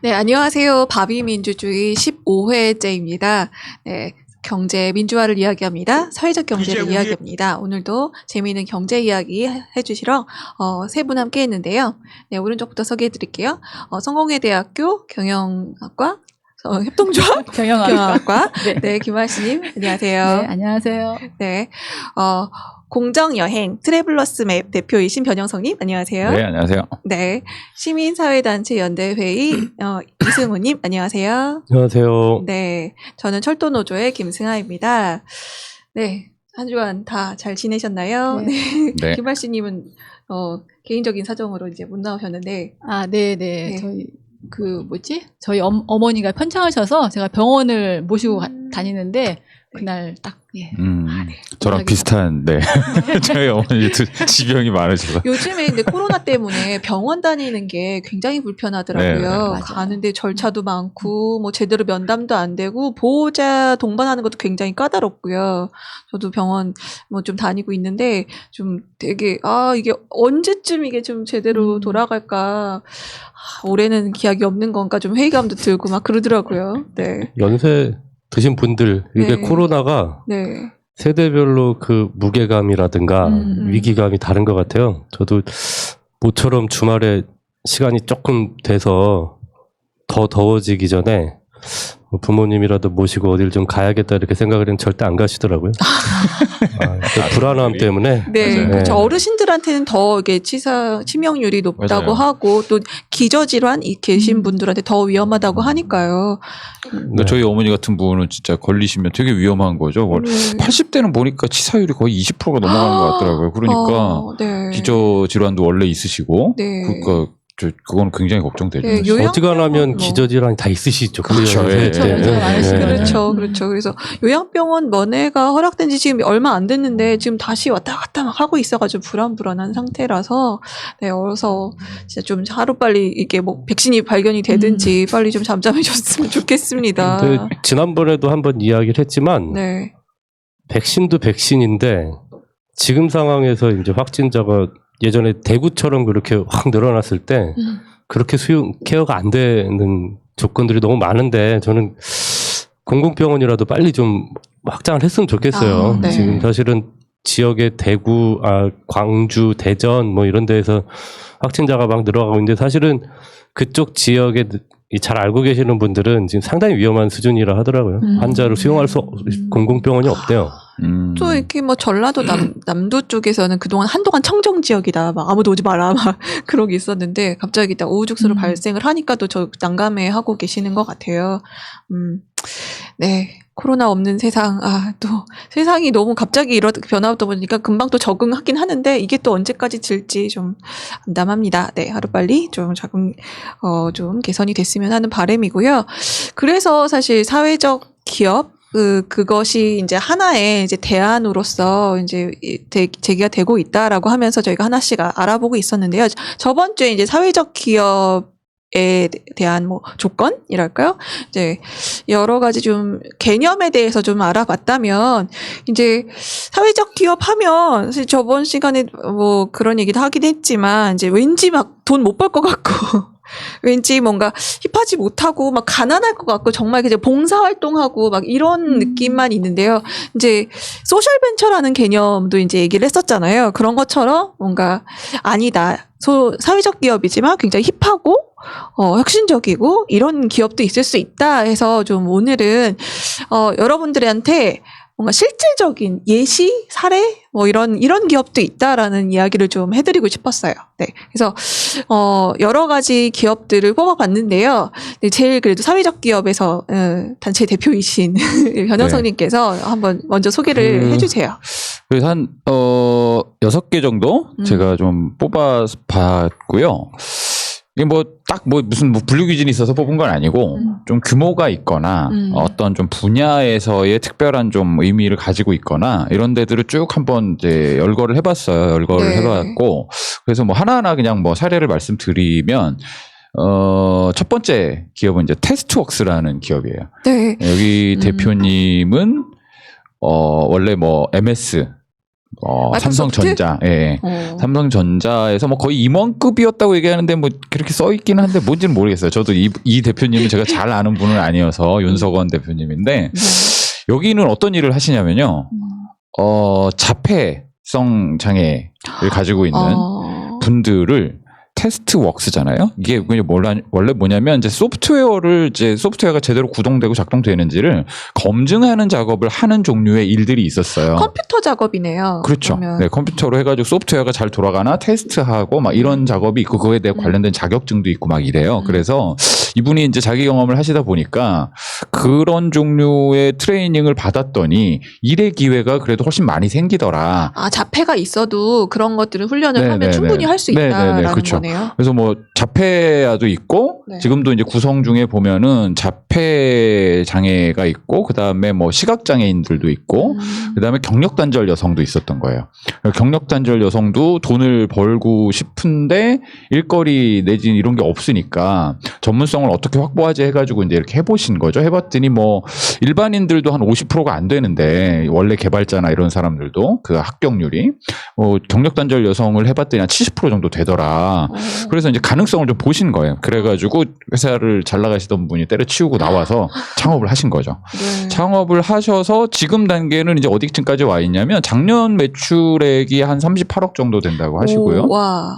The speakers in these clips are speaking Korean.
네, 안녕하세요. 바비민주주의 15회째입니다. 네, 경제 민주화를 이야기합니다. 사회적 경제를 이야기합니다. 오늘도 재미있는 경제 이야기 해주시러 세 분 함께 했는데요. 네, 오른쪽부터 소개해드릴게요. 성공회대학교 경영학과 협동조합 경영학과 네, 김아씨님 안녕하세요. 네, 안녕하세요. 네, 공정여행 트래블러스 맵 대표이신 변영성님 안녕하세요. 네, 안녕하세요. 네, 시민사회단체 연대회의 이승우님 안녕하세요. 안녕하세요. 네, 저는 철도노조의 김승아입니다. 네, 한 주간 다 잘 지내셨나요? 네. 네. 네. 김아씨님은 개인적인 사정으로 이제 못 나오셨는데. 네. 저희 어머니가 편찮으셔서 제가 병원을 모시고 다니는데 그날 딱 저랑 비슷한, 네. 저희 어머니도 지병이 많으셔서. 요즘에 근데 코로나 때문에 병원 다니는 게 굉장히 불편하더라고요. 네, 가는데 절차도 많고, 뭐 제대로 면담도 안 되고, 보호자 동반하는 것도 굉장히 까다롭고요. 저도 병원 뭐 좀 다니고 있는데, 좀 되게, 이게 언제쯤 이게 좀 제대로 돌아갈까. 올해는 기약이 없는 건가 좀 회의감도 들고 막 그러더라고요. 네. 연세 드신 분들, 이게 네. 코로나가 네. 세대별로 그 무게감이라든가 위기감이 다른 것 같아요. 저도 모처럼 주말에 시간이 조금 돼서 더 더워지기 전에 부모님이라도 모시고 어딜 좀 가야겠다 이렇게 생각을 했는데 절대 안 가시더라고요. 그 불안함 때문에. 네, 맞아요. 그렇죠. 어르신들한테는 더 이게 치명률이 높다고 맞아요. 하고 또 기저질환 계신 분들한테 더 위험하다고 하니까요. 근데 저희 어머니 같은 분은 진짜 걸리시면 되게 위험한 거죠. 80대는 보니까 치사율이 거의 20%가 넘어가는 것 같더라고요. 그러니까 네. 기저질환도 원래 있으시고, 네. 그러니까 그건 굉장히 걱정되죠. 네, 어지간하면 뭐. 기저질환이 다 있으시죠. 그렇죠. 그 연세 예. 때는. 연세가 많으시고. 그렇죠. 그래서 요양병원 면회가 허락된 지 지금 얼마 안 됐는데 지금 다시 왔다 갔다 막 하고 있어가지고 불안한 상태라서 네, 어서 진짜 좀 하루빨리 이게 뭐 백신이 발견이 되든지 빨리 좀 잠잠해졌으면 좋겠습니다. 근데 지난번에도 한번 이야기를 했지만 네. 백신도 백신인데 지금 상황에서 이제 확진자가 예전에 대구처럼 그렇게 확 늘어났을 때 그렇게 케어가 안 되는 조건들이 너무 많은데 저는 공공병원이라도 빨리 좀 확장을 했으면 좋겠어요. 네. 지금 사실은 지역의 대구, 광주, 대전 뭐 이런 데에서 확진자가 막 늘어가고 있는데 사실은 그쪽 지역에 잘 알고 계시는 분들은 지금 상당히 위험한 수준이라 하더라고요. 환자를 수용할 수 공공병원이 없대요. 또 이렇게 뭐 전라도 남도 쪽에서는 그동안 한동안 청정 지역이다. 막 아무도 오지 마라. 막 그런 게 있었는데 갑자기 딱 우후죽순으로 발생을 하니까 또 저 난감해 하고 계시는 것 같아요. 네. 코로나 없는 세상, 또 세상이 너무 갑자기 변화하다 보니까 금방 또 적응하긴 하는데 이게 또 언제까지 질지 좀 암담합니다. 네, 하루빨리 좀 좀 개선이 됐으면 하는 바람이고요. 그래서 사실 사회적 기업, 그것이 이제 하나의 이제 대안으로서 이제 제기가 되고 있다라고 하면서 저희가 하나씩 알아보고 있었는데요. 저번 주에 이제 사회적 기업에 대한 뭐 조건이랄까요? 이제 여러 가지 좀 개념에 대해서 좀 알아봤다면 이제 사회적 기업 하면 사실 저번 시간에 뭐 그런 얘기도 하긴 했지만 이제 왠지 막 돈 못 벌 것 같고 왠지 뭔가 힙하지 못하고 막 가난할 것 같고 정말 그냥 봉사활동하고 막 이런 느낌만 있는데요. 이제 소셜벤처라는 개념도 이제 얘기를 했었잖아요. 그런 것처럼 뭔가 아니다. 사회적 기업이지만 굉장히 힙하고 혁신적이고 이런 기업도 있을 수 있다 해서 좀 오늘은 여러분들한테 뭔가 실질적인 예시 사례 뭐 이런 기업도 있다라는 이야기를 좀 해드리고 싶었어요. 네, 그래서 여러 가지 기업들을 뽑아봤는데요. 네, 제일 그래도 사회적 기업에서 단체 대표이신 변영성님께서 한번 먼저 소개를 해주세요. 그래서 한 6개 정도 제가 좀 뽑아봤고요. 이게 무슨 분류기준이 있어서 뽑은 건 아니고 좀 규모가 있거나 어떤 좀 분야에서의 특별한 좀 의미를 가지고 있거나 이런 데들을 쭉 한번 이제 열거를 해봤어요. 열거를 네. 해봤고 그래서 뭐 하나하나 그냥 뭐 사례를 말씀드리면 첫 번째 기업은 이제 테스트웍스라는 기업이에요. 네. 여기 대표님은 원래 뭐 MS 마이크로소프트? 삼성전자, 예. 삼성전자에서 뭐 거의 임원급이었다고 얘기하는데 뭐 그렇게 써 있기는 한데 뭔지는 모르겠어요. 저도 이 대표님은 제가 잘 아는 분은 아니어서 윤석원 대표님인데 여기는 어떤 일을 하시냐면요. 자폐성 장애를 가지고 있는 분들을 테스트웍스잖아요. 이게 원래 뭐냐면 이제 소프트웨어가 제대로 구동되고 작동되는지를 검증하는 작업을 하는 종류의 일들이 있었어요. 컴퓨터 작업이네요. 그렇죠. 그러면. 네, 컴퓨터로 해가지고 소프트웨어가 잘 돌아가나 테스트하고 막 이런 작업이 있고 그거에 대해 관련된 자격증도 있고 막 이래요. 그래서 이분이 이제 자기 경험을 하시다 보니까 그런 종류의 트레이닝을 받았더니 일의 기회가 그래도 훨씬 많이 생기더라. 자폐가 있어도 그런 것들을 훈련을 하면 네네네. 충분히 할 수 있다라는 그렇죠. 거네요. 그래서 뭐 자폐아도 있고 네. 지금도 이제 구성 중에 보면은 자폐 장애가 있고 그다음에 뭐 시각 장애인들도 있고 그다음에 경력 단절 여성도 있었던 거예요. 경력 단절 여성도 돈을 벌고 싶은데 일거리 내지 이런 게 없으니까 전문성을 어떻게 확보하지 해가지고 이제 이렇게 해보신 거죠. 해봤더니 뭐 일반인들도 한 50%가 안 되는데 원래 개발자나 이런 사람들도 그 합격률이 경력 단절 여성을 해봤더니 한 70% 정도 되더라. 그래서 이제 가능성을 좀 보신 거예요. 그래가지고 회사를 잘 나가시던 분이 때려치우고 나와서 창업을 하신 거죠. 네. 창업을 하셔서 지금 단계는 이제 어디쯤까지 와 있냐면 작년 매출액이 한 38억 정도 된다고 하시고요. 와.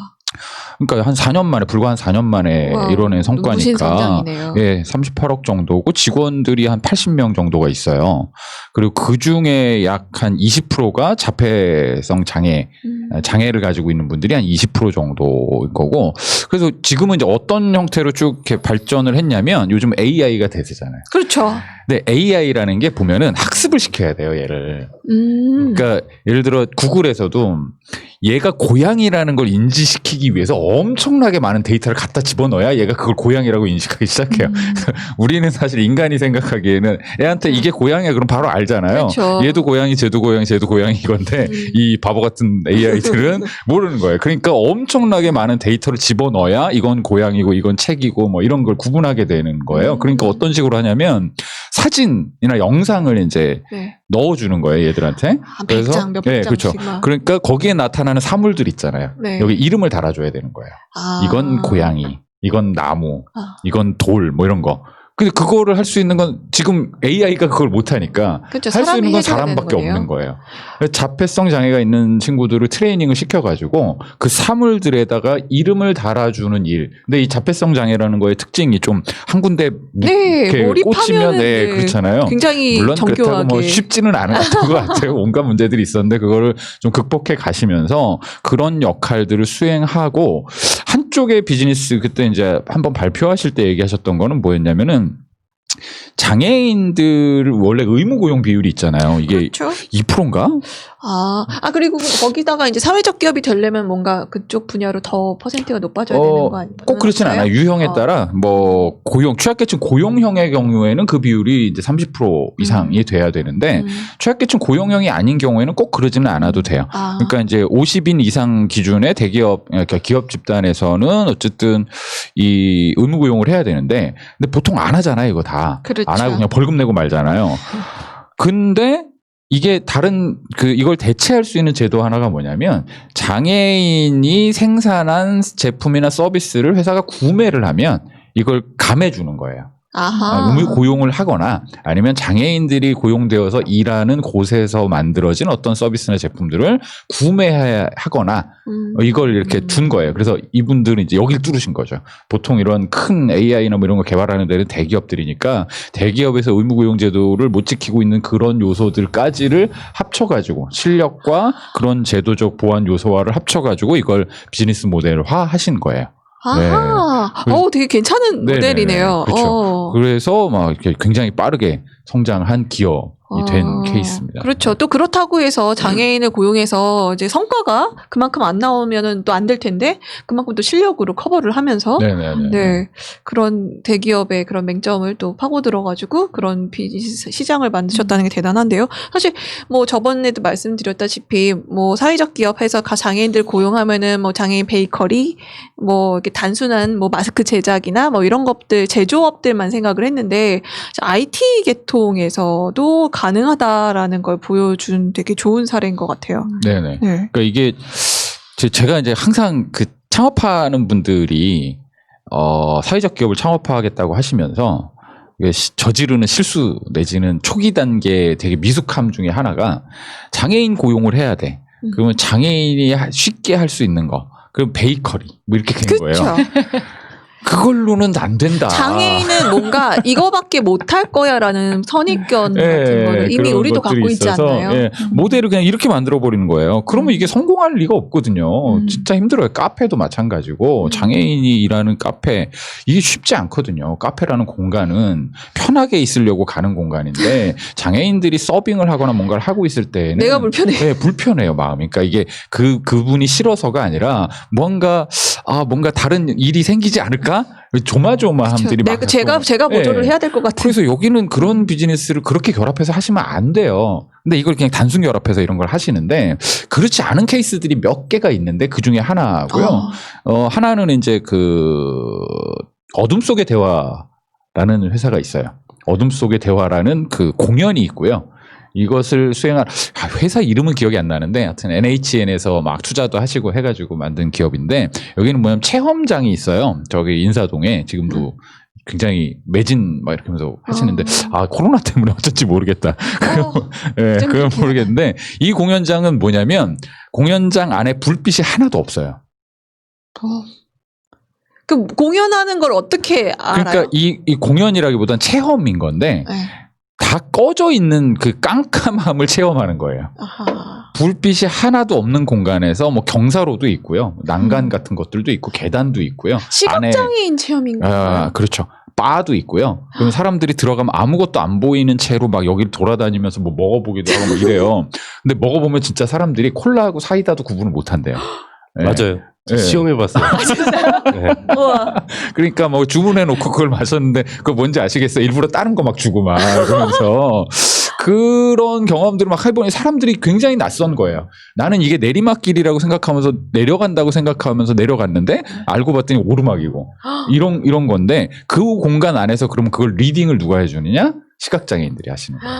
그러니까 한 4년 만에 불과 한 4년 만에 와, 이뤄낸 성과니까 무신성장이네요. 예, 38억 정도고 직원들이 한 80명 정도가 있어요. 그리고 그 중에 약 한 20%가 자폐성 장애를 가지고 있는 분들이 한 20% 정도인 거고. 그래서 지금은 이제 어떤 형태로 쭉 이렇게 발전을 했냐면 요즘 AI가 대세잖아요. 그렇죠. 근데 AI라는 게 보면은 학습을 시켜야 돼요, 얘를. 그러니까 예를 들어 구글에서도 얘가 고양이라는 걸 인지시키기 위해서 엄청나게 많은 데이터를 갖다 집어넣어야 얘가 그걸 고양이라고 인식하기 시작해요. 우리는 사실 인간이 생각하기에는 애한테 이게 고양이야 그럼 바로 알잖아요. 그렇죠. 얘도 고양이, 쟤도 고양이 이건데 이 바보 같은 AI들은 모르는 거예요. 그러니까 엄청나게 많은 데이터를 집어넣어야 이건 고양이고 이건 책이고 뭐 이런 걸 구분하게 되는 거예요. 그러니까 어떤 식으로 하냐면 사진이나 영상을 이제 네. 넣어주는 거예요, 얘들한테. 그래서 100장 몇 네, 장씩 그렇죠. 막. 그러니까 거기에 나타나는 사물들 있잖아요. 네. 여기 이름을 달아줘야 되는 거예요. 이건 고양이, 이건 나무, 이건 돌, 뭐 이런 거. 근데 그거를 할 수 있는 건 지금 AI가 그걸 못하니까 그렇죠. 할 수 있는 사람이 건 해줘야 사람밖에 되는 거네요. 없는 거예요. 그래서 자폐성 장애가 있는 친구들을 트레이닝을 시켜가지고 그 사물들에다가 이름을 달아주는 일. 근데 이 자폐성 장애라는 거의 특징이 좀 한 군데 네, 이렇게 몰입하면은 꽂히면 네, 그렇잖아요. 굉장히 물론 그렇다고 정교하게. 뭐 쉽지는 않았던 것 같아요. 온갖 문제들이 있었는데 그거를 좀 극복해 가시면서 그런 역할들을 수행하고 한쪽의 비즈니스 그때 이제 한번 발표하실 때 얘기하셨던 거는 뭐였냐면은 장애인들 원래 의무 고용 비율이 있잖아요. 이게 그렇죠. 2%인가? 그리고 거기다가 이제 사회적 기업이 되려면 뭔가 그쪽 분야로 더 퍼센트가 높아져야 되는 거 아니에요? 꼭 그렇진 않아요. 유형에 따라 뭐 취약계층 고용형의 경우에는 그 비율이 이제 30% 이상이 돼야 되는데 취약계층 고용형이 아닌 경우에는 꼭 그러지는 않아도 돼요. 그러니까 이제 50인 이상 기준의 대기업, 그러니까 기업 집단에서는 어쨌든 이 의무 고용을 해야 되는데 근데 보통 안 하잖아요, 이거 다. 그렇죠. 안 하고 그냥 벌금 내고 말잖아요. 근데 이게 이걸 대체할 수 있는 제도 하나가 뭐냐면 장애인이 생산한 제품이나 서비스를 회사가 구매를 하면 이걸 감해 주는 거예요. 아하. 의무 고용을 하거나 아니면 장애인들이 고용되어서 일하는 곳에서 만들어진 어떤 서비스나 제품들을 구매하거나 이걸 이렇게 둔 거예요. 그래서 이분들은 이제 여길 뚫으신 거죠. 보통 이런 큰 AI나 뭐 이런 거 개발하는 데는 대기업들이니까 대기업에서 의무고용제도를 못 지키고 있는 그런 요소들까지를 합쳐가지고 실력과 그런 제도적 보완 요소화를 합쳐가지고 이걸 비즈니스 모델화 하신 거예요. 아하. 네. 되게 괜찮은 네네네. 모델이네요. 그렇죠. 그래서 막 이렇게 굉장히 빠르게 성장한 기업이 된 케이스입니다. 그렇죠. 또 그렇다고 해서 장애인을 고용해서 이제 성과가 그만큼 안 나오면은 또 안 될 텐데 그만큼 또 실력으로 커버를 하면서 네네네. 네. 그런 대기업의 그런 맹점을 또 파고 들어가지고 그런 비즈니스 시장을 만드셨다는 게 대단한데요. 사실 뭐 저번에도 말씀드렸다시피 뭐 사회적 기업에서 장애인들 고용하면은 뭐 장애인 베이커리 뭐 이렇게 단순한 뭐 마스크 제작이나 뭐 이런 것들 제조업들만 생각을 했는데 IT 계통에서도 가능하다라는 걸 보여준 되게 좋은 사례인 것 같아요. 네네. 네. 그러니까 이게 제가 이제 항상 그 창업하는 분들이 사회적 기업을 창업하겠다고 하시면서 저지르는 실수 내지는 초기 단계 되게 미숙함 중에 하나가 장애인 고용을 해야 돼. 그러면 장애인이 쉽게 할 수 있는 거. 그럼 베이커리 뭐 이렇게 되는 그렇죠. 거예요. 그걸로는 안 된다. 장애인은 뭔가 이거밖에 못할 거야라는 선입견 같은 거를 이미 그런 우리도 것들이 갖고 있지 있어서, 않나요? 예, 모델을 그냥 이렇게 만들어 버리는 거예요. 그러면 이게 성공할 리가 없거든요. 진짜 힘들어요. 카페도 마찬가지고 장애인이 일하는 카페 이게 쉽지 않거든요. 카페라는 공간은 편하게 있으려고 가는 공간인데 장애인들이 서빙을 하거나 뭔가를 하고 있을 때는 내가 불편해. 네, 불편해요 마음이. 그러니까 이게 그분이 싫어서가 아니라 뭔가 다른 일이 생기지 않을까? 조마조마함들이 막 제가 보조를 네. 해야 될 것 같은. 그래서 여기는 그런 비즈니스를 그렇게 결합해서 하시면 안 돼요. 근데 이걸 그냥 단순 결합해서 이런 걸 하시는데 그렇지 않은 케이스들이 몇 개가 있는데 그 중에 하나고요. 하나는 이제 어둠 속의 대화라는 회사가 있어요. 어둠 속의 대화라는 그 공연이 있고요. 이것을 수행한 회사 이름은 기억이 안 나는데 하여튼 NHN에서 막 투자도 하시고 해가지고 만든 기업인데 여기는 뭐냐면 체험장이 있어요. 저기 인사동에 지금도 굉장히 매진 막 이렇게 하면서 하시는데 코로나 때문에 어쩐지 모르겠다. 그건 모르겠는데 이 공연장은 뭐냐면 공연장 안에 불빛이 하나도 없어요. 그 공연하는 걸 어떻게 알아요? 그러니까 이 공연이라기보단 체험인 건데 네. 다 꺼져 있는 그 깜깜함을 체험하는 거예요. 아하. 불빛이 하나도 없는 공간에서 뭐 경사로도 있고요. 난간 같은 것들도 있고 계단도 있고요. 시각장애인 체험인가요? 그렇죠. 바도 있고요. 그럼 사람들이 들어가면 아무것도 안 보이는 채로 막 여기를 돌아다니면서 뭐 먹어보기도 하고 뭐 이래요. 근데 먹어보면 진짜 사람들이 콜라하고 사이다도 구분을 못 한대요. 네. 맞아요. 네. 시험해봤어요. 네. 우와. 그러니까 뭐 주문해놓고 그걸 마셨는데 그거 뭔지 아시겠어요? 일부러 다른 거 막 주고 막 그러면서 그런 경험들을 막 해보니 사람들이 굉장히 낯선 거예요. 나는 이게 내리막길이라고 생각하면서 내려간다고 생각하면서 내려갔는데 알고 봤더니 오르막이고 이런 건데 그 공간 안에서 그러면 그걸 리딩을 누가 해주느냐? 시각장애인들이 하시는 거예요.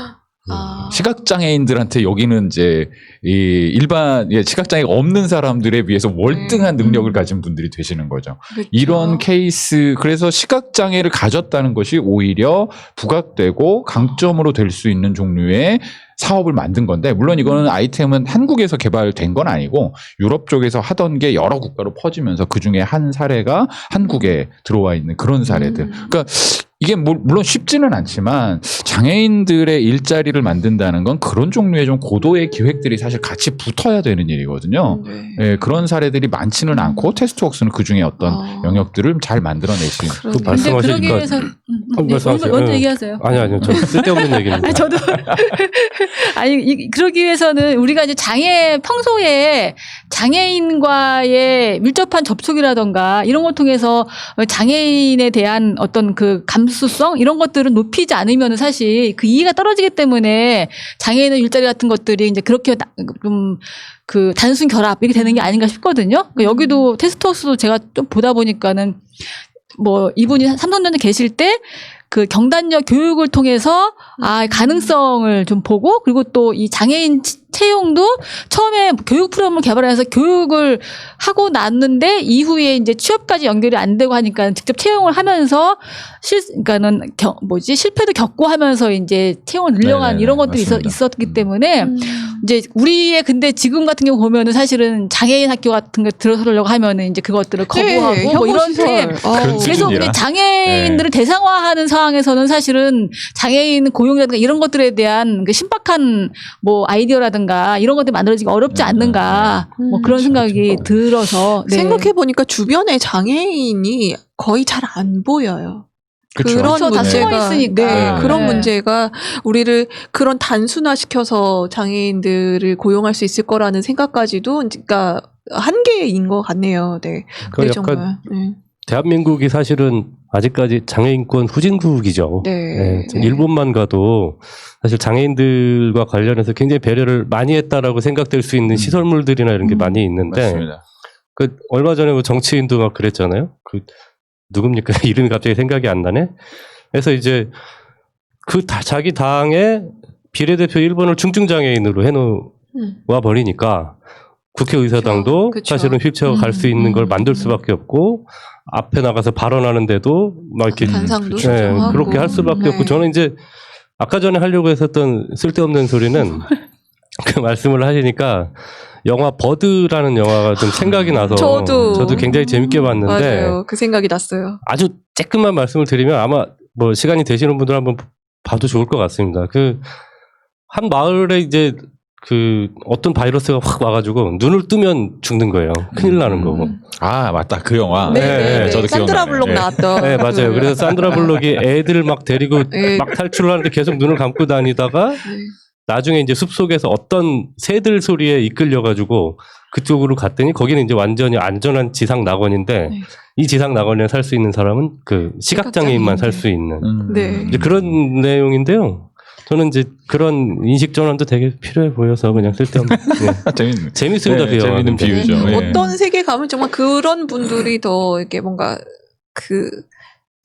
시각장애인들한테 여기는 이제 일반 시각장애가 없는 사람들에 비해서 월등한 능력을 가진 분들이 되시는 거죠. 그렇죠. 이런 케이스 그래서 시각장애를 가졌다는 것이 오히려 부각되고 강점으로 될 수 있는 종류의 사업을 만든 건데 물론 이거는 아이템은 한국에서 개발된 건 아니고 유럽 쪽에서 하던 게 여러 국가로 퍼지면서 그중에 한 사례가 한국에 들어와 있는 그런 사례들. 그러니까 이게 물론 쉽지는 않지만 장애인들의 일자리를 만든다는 건 그런 종류의 좀 고도의 기획들이 사실 같이 붙어야 되는 일이거든요. 네. 그런 사례들이 많지는 않고 테스트웍스는 그중에 어떤 영역들을 잘 만들어내신. 근데 말씀하시니까- 그러기 위해서 말씀하세요. 먼저 네. 얘기하세요. 아니요. 저 쓸데없는 얘기입니다. 아니, 저도 그러기 위해서는 우리가 이제 평소에 장애인과의 밀접한 접촉이라던가 이런 걸 통해서 장애인에 대한 어떤 그 감수성 이런 것들은 높이지 않으면 사실 그 이해가 떨어지기 때문에 장애인의 일자리 같은 것들이 이제 그렇게 좀 그 단순 결합 이렇게 되는 게 아닌가 싶거든요. 그러니까 여기도 테스트웍스도 제가 좀 보다 보니까는 뭐 이분이 삼성전자 계실 때 그 경단력 교육을 통해서 가능성을 좀 보고 그리고 또 이 장애인 채용도 처음에 교육 프로그램을 개발해서 교육을 하고 났는데 이후에 이제 취업까지 연결이 안 되고 하니까 직접 채용을 하면서 그러니까는 실패도 겪고 하면서 이제 채용을 늘려간 네네네, 이런 것들이 맞습니다. 있었기 때문에 이제 우리의 근데 지금 같은 경우 보면은 사실은 장애인 학교 같은 거 들어서려고 하면은 이제 그것들을 거부하고 네, 뭐 이런데 그런 그래서 수준이라. 우리 장애인들을 대상화하는 상황에서는 사실은 장애인 고용이라든가 이런 것들에 대한 그 신박한 뭐 아이디어라든가 이런 것들이 만들어지기 어렵지 않는가 뭐 그런 생각이 들어서 네. 생각해 보니까 주변에 장애인이 거의 잘 안 보여요. 그쵸. 그런 그쵸, 다 문제가 숨어 있으니까. 네, 그런 네. 문제가 우리를 그런 단순화시켜서 장애인들을 고용할 수 있을 거라는 생각까지도 그러니까 한계인 것 같네요. 네, 그 그게 약간 정말. 네. 대한민국이 사실은 아직까지 장애인권 후진국이죠. 네. 네. 일본만 가도 사실 장애인들과 관련해서 굉장히 배려를 많이 했다라고 생각될 수 있는 시설물들이나 이런 게 많이 있는데 맞습니다. 그 얼마 전에 뭐 정치인도 막 그랬잖아요. 그 누굽니까? 이름이 갑자기 생각이 안 나네. 그래서 이제 그 자기 당의 비례대표 1번을 중증장애인으로 해놓아 버리니까 국회의사당도 그쵸. 사실은 휠체어 갈 수 있는 걸 만들 수밖에 없고 앞에 나가서 발언하는데도 막 이렇게 단상도 네, 조정하고. 그렇게 할 수밖에 네. 없고 저는 이제 아까 전에 하려고 했었던 쓸데없는 소리는 그 말씀을 하시니까 영화 버드라는 영화가 좀 생각이 나서 저도 굉장히 재밌게 봤는데 맞아요. 그 생각이 났어요. 아주 조금만 말씀을 드리면 아마 뭐 시간이 되시는 분들 한번 봐도 좋을 것 같습니다. 그 한 마을에 이제 그 어떤 바이러스가 확 와가지고 눈을 뜨면 죽는 거예요. 큰일 나는 거고. 아 맞다 그 영화. 네, 네, 네, 저도 산드라 기억나네. 블록 네. 나왔던. 네, 맞아요. 그래서 산드라 블록이 애들 막 데리고 네. 막 탈출을 하는데 계속 눈을 감고 다니다가 네. 나중에 이제 숲속에서 어떤 새들 소리에 이끌려가지고 그쪽으로 갔더니 거기는 이제 완전히 안전한 지상 낙원인데 네. 이 지상 낙원에 살 수 있는 사람은 그 시각장애인만 살 수 있는 네. 이제 그런 내용인데요. 저는 이제 그런 인식 전환도 되게 필요해 보여서 그냥 쓸데없는 네. 재밌습니다. 네, 그 영화. 재밌는 근데. 비유죠. 네. 어떤 세계 가면 정말 그런 분들이 더 이렇게 뭔가 그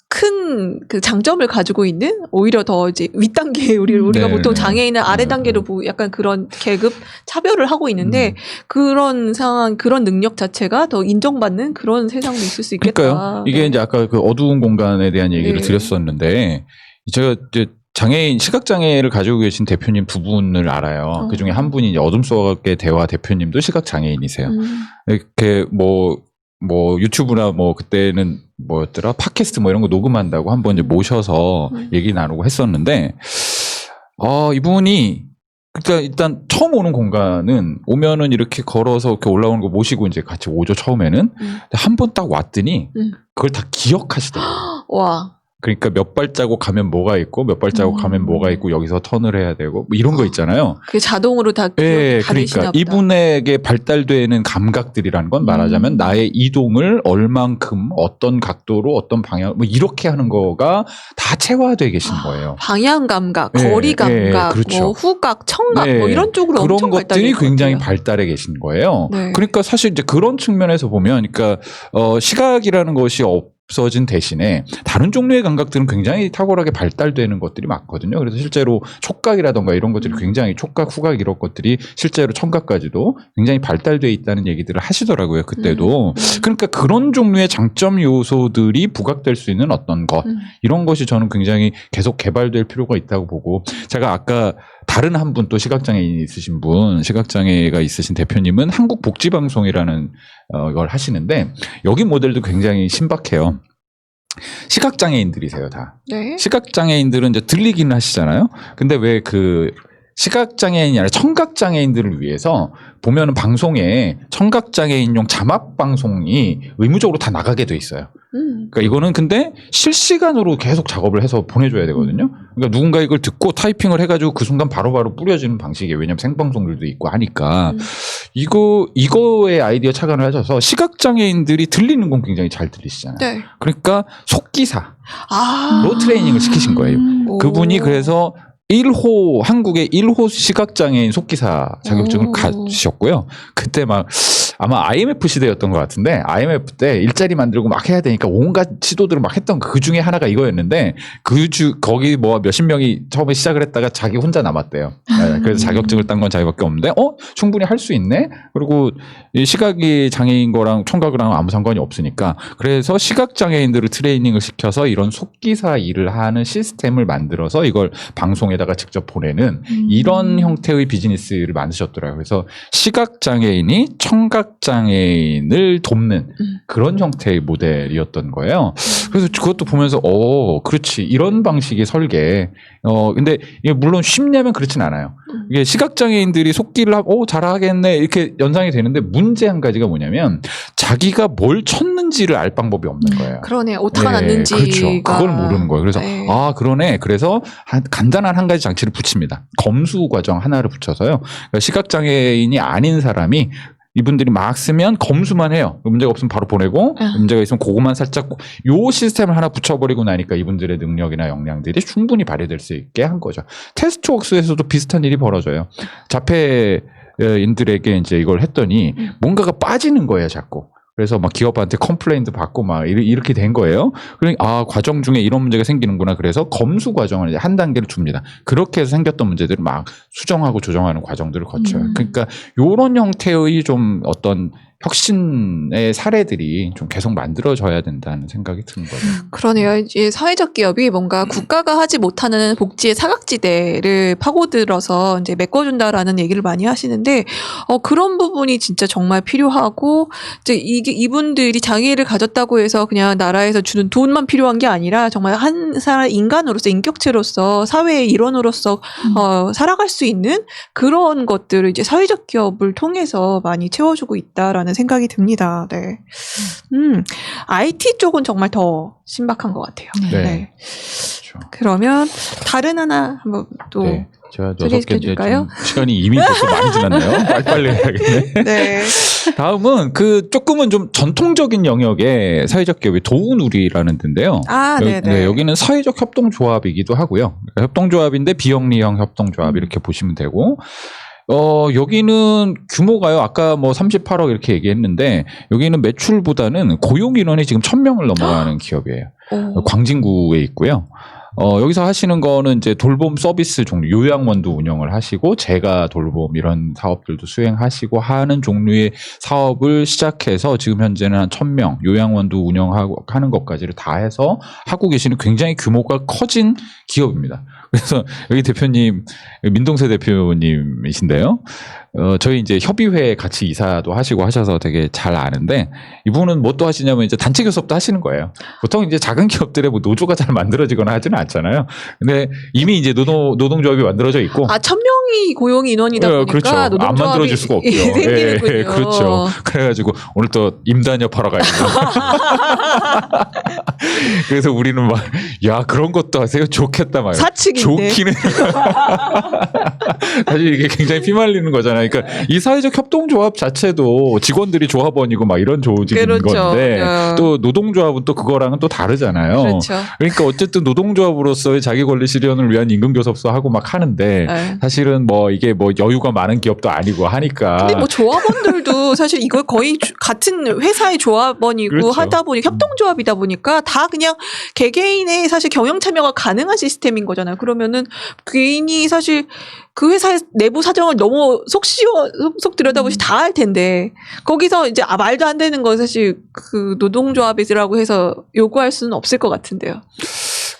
큰 그 장점을 가지고 있는 오히려 더 이제 윗단계 우리가 네, 보통 네. 장애인을 아래 단계로 약간 그런 계급 차별을 하고 있는데 그런 상황 그런 능력 자체가 더 인정받는 그런 세상도 있을 수 있겠다. 그러니까요. 이게 네. 이제 아까 그 어두운 공간에 대한 얘기를 네. 드렸었는데 제가 이제 장애인 시각장애를 가지고 계신 대표님 두 분을 알아요. 그 중에 한 분이 이제 어둠 속의 대화 대표님도 시각장애인이세요. 이렇게 뭐 유튜브나 뭐 그때는 뭐였더라 팟캐스트 뭐 이런 거 녹음한다고 한번 이제 모셔서 얘기 나누고 했었는데 이분이 그러니까 일단 처음 오는 공간은 오면은 이렇게 걸어서 이렇게 올라오는 거 모시고 이제 같이 오죠 처음에는. 한 번 딱 왔더니 그걸 다 기억하시더라고요. 와. 그러니까 몇 발자국 가면 뭐가 있고 몇 발자국 가면 뭐가 있고 여기서 턴을 해야 되고 뭐 이런 거 있잖아요. 그 자동으로 다 예, 다 되시나 그러니까 보다. 이분에게 발달되는 감각들이라는 건 말하자면 나의 이동을 얼만큼 어떤 각도로 어떤 방향 뭐 이렇게 하는 거가 다 체화되어 계신 거예요. 방향 감각, 예, 거리 감각, 예, 그렇죠. 뭐 후각, 청각 네, 뭐 이런 쪽으로 그런 엄청 것들이 발달될 굉장히 것 같아요. 발달해 계신 거예요. 네. 그러니까 사실 이제 그런 측면에서 보면, 그러니까 시각이라는 것이 없어진 대신에 다른 종류의 감각들은 굉장히 탁월하게 발달되는 것들이 많거든요. 그래서 실제로 촉각이라던가 이런 것들이 굉장히 촉각, 후각 이런 것들이 실제로 청각까지도 굉장히 발달돼 있다는 얘기들을 하시더라고요. 그때도. 그러니까 그런 종류의 장점 요소들이 부각될 수 있는 어떤 것 이런 것이 저는 굉장히 계속 개발될 필요가 있다고 보고 제가 아까 다른 한 분 또 시각장애인이 있으신 분, 시각장애가 있으신 대표님은 한국복지방송이라는 걸 하시는데 여기 모델도 굉장히 신박해요. 시각장애인들이세요, 다. 네. 시각장애인들은 이제 들리기는 하시잖아요. 근데 왜 그 시각장애인이 아니라 청각장애인들을 위해서 보면은 방송에 청각장애인용 자막 방송이 의무적으로 다 나가게 돼 있어요. 그러니까 이거는 근데 실시간으로 계속 작업을 해서 보내줘야 되거든요. 그러니까 누군가 이걸 듣고 타이핑을 해가지고 그 순간 바로바로 뿌려지는 방식이에요. 왜냐하면 생방송들도 있고 하니까 이거에 아이디어 착안을 하셔서 시각장애인들이 들리는 건 굉장히 잘 들리시잖아요. 네. 그러니까 속기사 아. 로 트레이닝을 시키신 거예요. 오. 그분이 그래서 1호 한국의 1호 시각장애인 속기사 자격증을 오. 가지셨고요. 그때 막 아마 IMF 시대였던 것 같은데 IMF 때 일자리 만들고 막 해야 되니까 온갖 시도들을 막 했던 그 중에 하나가 이거였는데 거기 뭐 몇십 명이 처음에 시작을 했다가 자기 혼자 남았대요. 네, 그래서 자격증을 딴 건 자기밖에 없는데 충분히 할 수 있네. 그리고 이 시각이 장애인 거랑 청각이랑 아무 상관이 없으니까 그래서 시각 장애인들을 트레이닝을 시켜서 이런 속기사 일을 하는 시스템을 만들어서 이걸 방송에다가 직접 보내는 이런 형태의 비즈니스를 만드셨더라고요. 그래서 시각 장애인이 청각 장애인을 돕는 그런 형태의 모델이었던 거예요. 그래서 그것도 보면서 그렇지 이런 방식의 설계. 근데 이게 물론 쉽냐면 그렇진 않아요. 이게 시각 장애인들이 속기를 하고 잘하겠네 이렇게 연상이 되는데 문제 한 가지가 뭐냐면 자기가 뭘 쳤는지를 알 방법이 없는 거예요. 그러네. 오타가 네, 났는지가. 그렇죠. 그걸 모르는 거예요. 그래서 네. 그러네. 그래서 간단한 한 가지 장치를 붙입니다. 검수 과정 하나를 붙여서요. 그러니까 시각 장애인이 아닌 사람이 이분들이 막 쓰면 검수만 해요. 문제가 없으면 바로 보내고 문제가 있으면 그거만 살짝 요 시스템을 하나 붙여버리고 나니까 이분들의 능력이나 역량들이 충분히 발휘될 수 있게 한 거죠. 테스트웍스에서도 비슷한 일이 벌어져요. 자폐인들에게 이제 이걸 했더니 뭔가가 빠지는 거예요, 자꾸. 그래서 막 기업한테 컴플레인도 받고 막 이렇게 된 거예요. 그러니까 과정 중에 이런 문제가 생기는구나. 그래서 검수 과정을 이제 한 단계를 줍니다. 그렇게 해서 생겼던 문제들을 막 수정하고 조정하는 과정들을 거쳐요. 그러니까 이런 형태의 좀 어떤 혁신의 사례들이 좀 계속 만들어져야 된다는 생각이 드는 거죠. 그러네요. 이제 사회적 기업이 뭔가 국가가 하지 못하는 복지의 사각지대를 파고들어서 이제 메꿔준다라는 얘기를 많이 하시는데, 그런 부분이 진짜 정말 필요하고, 이제 이분들이 장애를 가졌다고 해서 그냥 나라에서 주는 돈만 필요한 게 아니라 정말 한 사람 인간으로서 인격체로서 사회의 일원으로서 살아갈 수 있는 그런 것들을 이제 사회적 기업을 통해서 많이 채워주고 있다라는 생각이 듭니다. 네. IT 쪽은 정말 더 신박한 것 같아요. 네. 그렇죠. 그러면 다른 하나 한번 또 네. 제가 소개시켜 6개 줄까요? 시간이 이미 벌써 많이 지났네요. 빨리빨리 해야겠네. 네. 다음은 조금은 좀 전통적인 영역의 사회적 기업이 도우누리라는 데인데요. 네네. 여기는 사회적 협동조합이기도 하고요. 그러니까 협동조합인데 비영리형 협동조합 이렇게 보시면 되고, 여기는 규모가요. 아까 뭐 38억 이렇게 얘기했는데 여기는 매출보다는 고용 인원이 지금 1,000명을 넘어가는 기업이에요. 광진구에 있고요. 여기서 하시는 거는 이제 돌봄 서비스 종류, 요양원도 운영을 하시고, 재가 돌봄 이런 사업들도 수행하시고 하는 종류의 사업을 시작해서 지금 현재는 한 1,000명, 요양원도 운영하고 하는 것까지를 다 해서 하고 계시는 굉장히 규모가 커진 기업입니다. 그래서 여기 대표님, 민동세 대표님이신데요. 저희 이제 협의회 같이 이사도 하시고 하셔서 되게 잘 아는데, 이분은 뭐 또 하시냐면 이제 단체 교섭도 하시는 거예요. 보통 이제 작은 기업들의 뭐 노조가 잘 만들어지거나 하지는 않잖아요. 근데 이미 이제 노동조합이 만들어져 있고. 1,000명이 고용 인원이다 보니까 그렇죠. 안 노동조합이 만들어질 수가 없죠. 생기는군요. 그렇죠. 그래가지고 오늘 또 임단협 하러 가야 돼요. 그래서 우리는 막, 야, 그런 것도 하세요? 좋겠다 말이에요. 사측인데. 좋기는. 사실 이게 굉장히 피말리는 거잖아요. 그러니까 이 사회적 협동조합 자체도 직원들이 조합원이고 막 이런 조직인 그렇죠. 건데, 또 노동조합은 또 그거랑은 또 다르잖아요. 그렇죠. 그러니까 어쨌든 노동조합으로서의 자기 권리 실현을 위한 임금교섭소 하고 막 하는데, 네. 사실은 뭐 이게 뭐 여유가 많은 기업도 아니고 하니까. 근데 뭐 조합원들도 사실 이거 거의 같은 회사의 조합원이고 그렇죠. 하다 보니 협동조합이다 보니까 다 그냥 개개인의 사실 경영 참여가 가능한 시스템인 거잖아요. 그러면은 개인이 사실 그 회사의 내부 사정을 너무 속 들여다보시 다 할 텐데 거기서 이제 말도 안 되는 거 사실 그 노동조합이라고 해서 요구할 수는 없을 것 같은데요.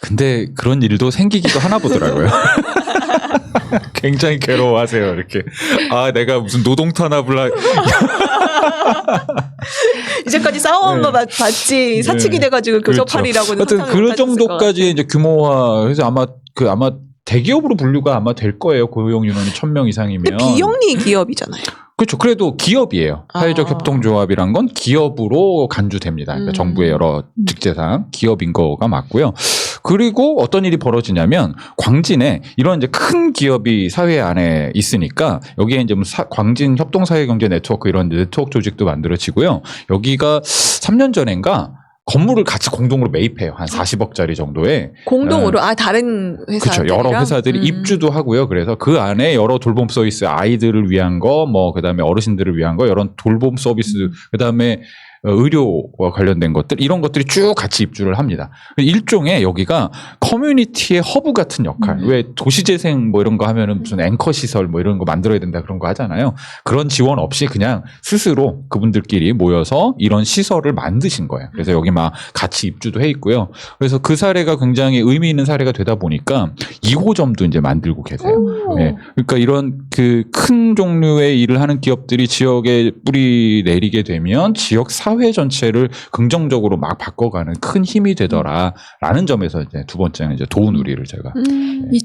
근데 그런 일도 생기기도 하나 보더라고요. 굉장히 괴로워하세요. 이렇게. 내가 무슨 노동 탄압을 이제까지 싸워온 거 봤지 사측이 돼가지고 교섭하리라고는 하여튼 그 정도까지 이제 규모화. 그래서 아마 대기업으로 분류가 아마 될 거예요. 고용 인원이 1,000명 이상이면. 근데 비영리 기업이잖아요. 그렇죠. 그래도 기업이에요. 사회적 협동조합이란 건 기업으로 간주됩니다. 그러니까 정부의 여러 직제상 기업인 거가 맞고요. 그리고 어떤 일이 벌어지냐면 광진에 이런 이제 큰 기업이 사회 안에 있으니까 여기에 이제 광진 협동사회경제 네트워크 이런 네트워크 조직도 만들어지고요. 여기가 3년 전인가 건물을 같이 공동으로 매입해요. 한 40억짜리 정도에. 공동으로 다른 회사 그렇죠. 여러 회사들이 입주도 하고요. 그래서 그 안에 여러 돌봄 서비스, 아이들을 위한 거, 그다음에 어르신들을 위한 거, 이런 돌봄 서비스, 그다음에 의료와 관련된 것들, 이런 것들이 쭉 같이 입주를 합니다. 일종의 여기가 커뮤니티의 허브 같은 역할. 왜 도시재생 이런 거 하면은 무슨 앵커 시설 이런 거 만들어야 된다 그런 거 하잖아요. 그런 지원 없이 그냥 스스로 그분들끼리 모여서 이런 시설을 만드신 거예요. 그래서 여기 막 같이 입주도 해 있고요. 그래서 그 사례가 굉장히 의미 있는 사례가 되다 보니까 2호점도 이제 만들고 계세요. 네. 그러니까 이런 그 큰 종류의 일을 하는 기업들이 지역에 뿌리 내리게 되면 지역 사회 전체를 긍정적으로 막 바꿔가는 큰 힘이 되더라라는 점에서 이제 두 번째는 이제 도우누리를 제가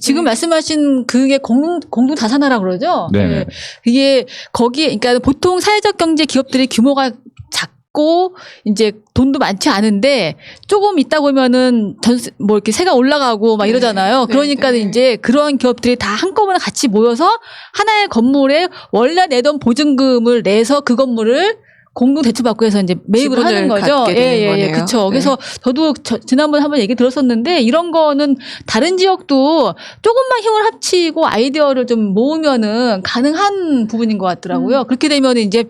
지금 말씀하신 그게 공동 자산화라고 그러죠. 네. 네. 이게 거기에 그러니까 보통 사회적 경제 기업들이 규모가 작고 이제 돈도 많지 않은데 조금 있다 보면은 이렇게 세가 올라가고 막 이러잖아요. 그러니까 이제 그런 기업들이 다 한꺼번에 같이 모여서 하나의 건물에 원래 내던 보증금을 내서 그 건물을 공동 대출받고 해서 이제 매입을 하는 거죠. 예, 그렇죠. 그래서 저도 지난번에 한번 얘기 들었었는데 이런 거는 다른 지역도 조금만 힘을 합치고 아이디어를 좀 모으면은 가능한 부분인 것 같더라고요. 그렇게 되면 이제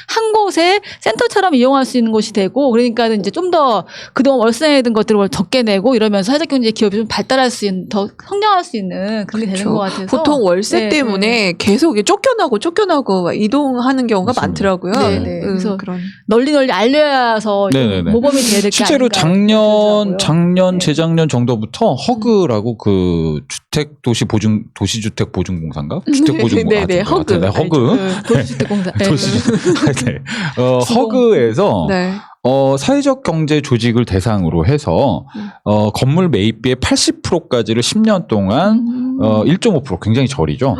한 곳에 센터처럼 이용할 수 있는 곳이 되고 그러니까 이제 좀 더 그동안 월세 내던 것들을 적게 내고 이러면서 사회적 경제 기업이 좀 발달할 수 있는 더 성장할 수 있는 그게 되는 것 같아서 보통 월세 때문에 계속 쫓겨나고 막 이동하는 경우가 맞습니다. 많더라고요. 그래서 그런 널리 알려서 모범이 돼야 될 게 실제로 작년 재작년 정도부터 허그라고 그 도시주택 보증공사인가? 주택보증공사. 네네, 허그. 도시주택공사. 허그에서 사회적 경제 조직을 대상으로 해서 건물 매입비의 80%까지를 10년 동안 1.5% 굉장히 저리죠.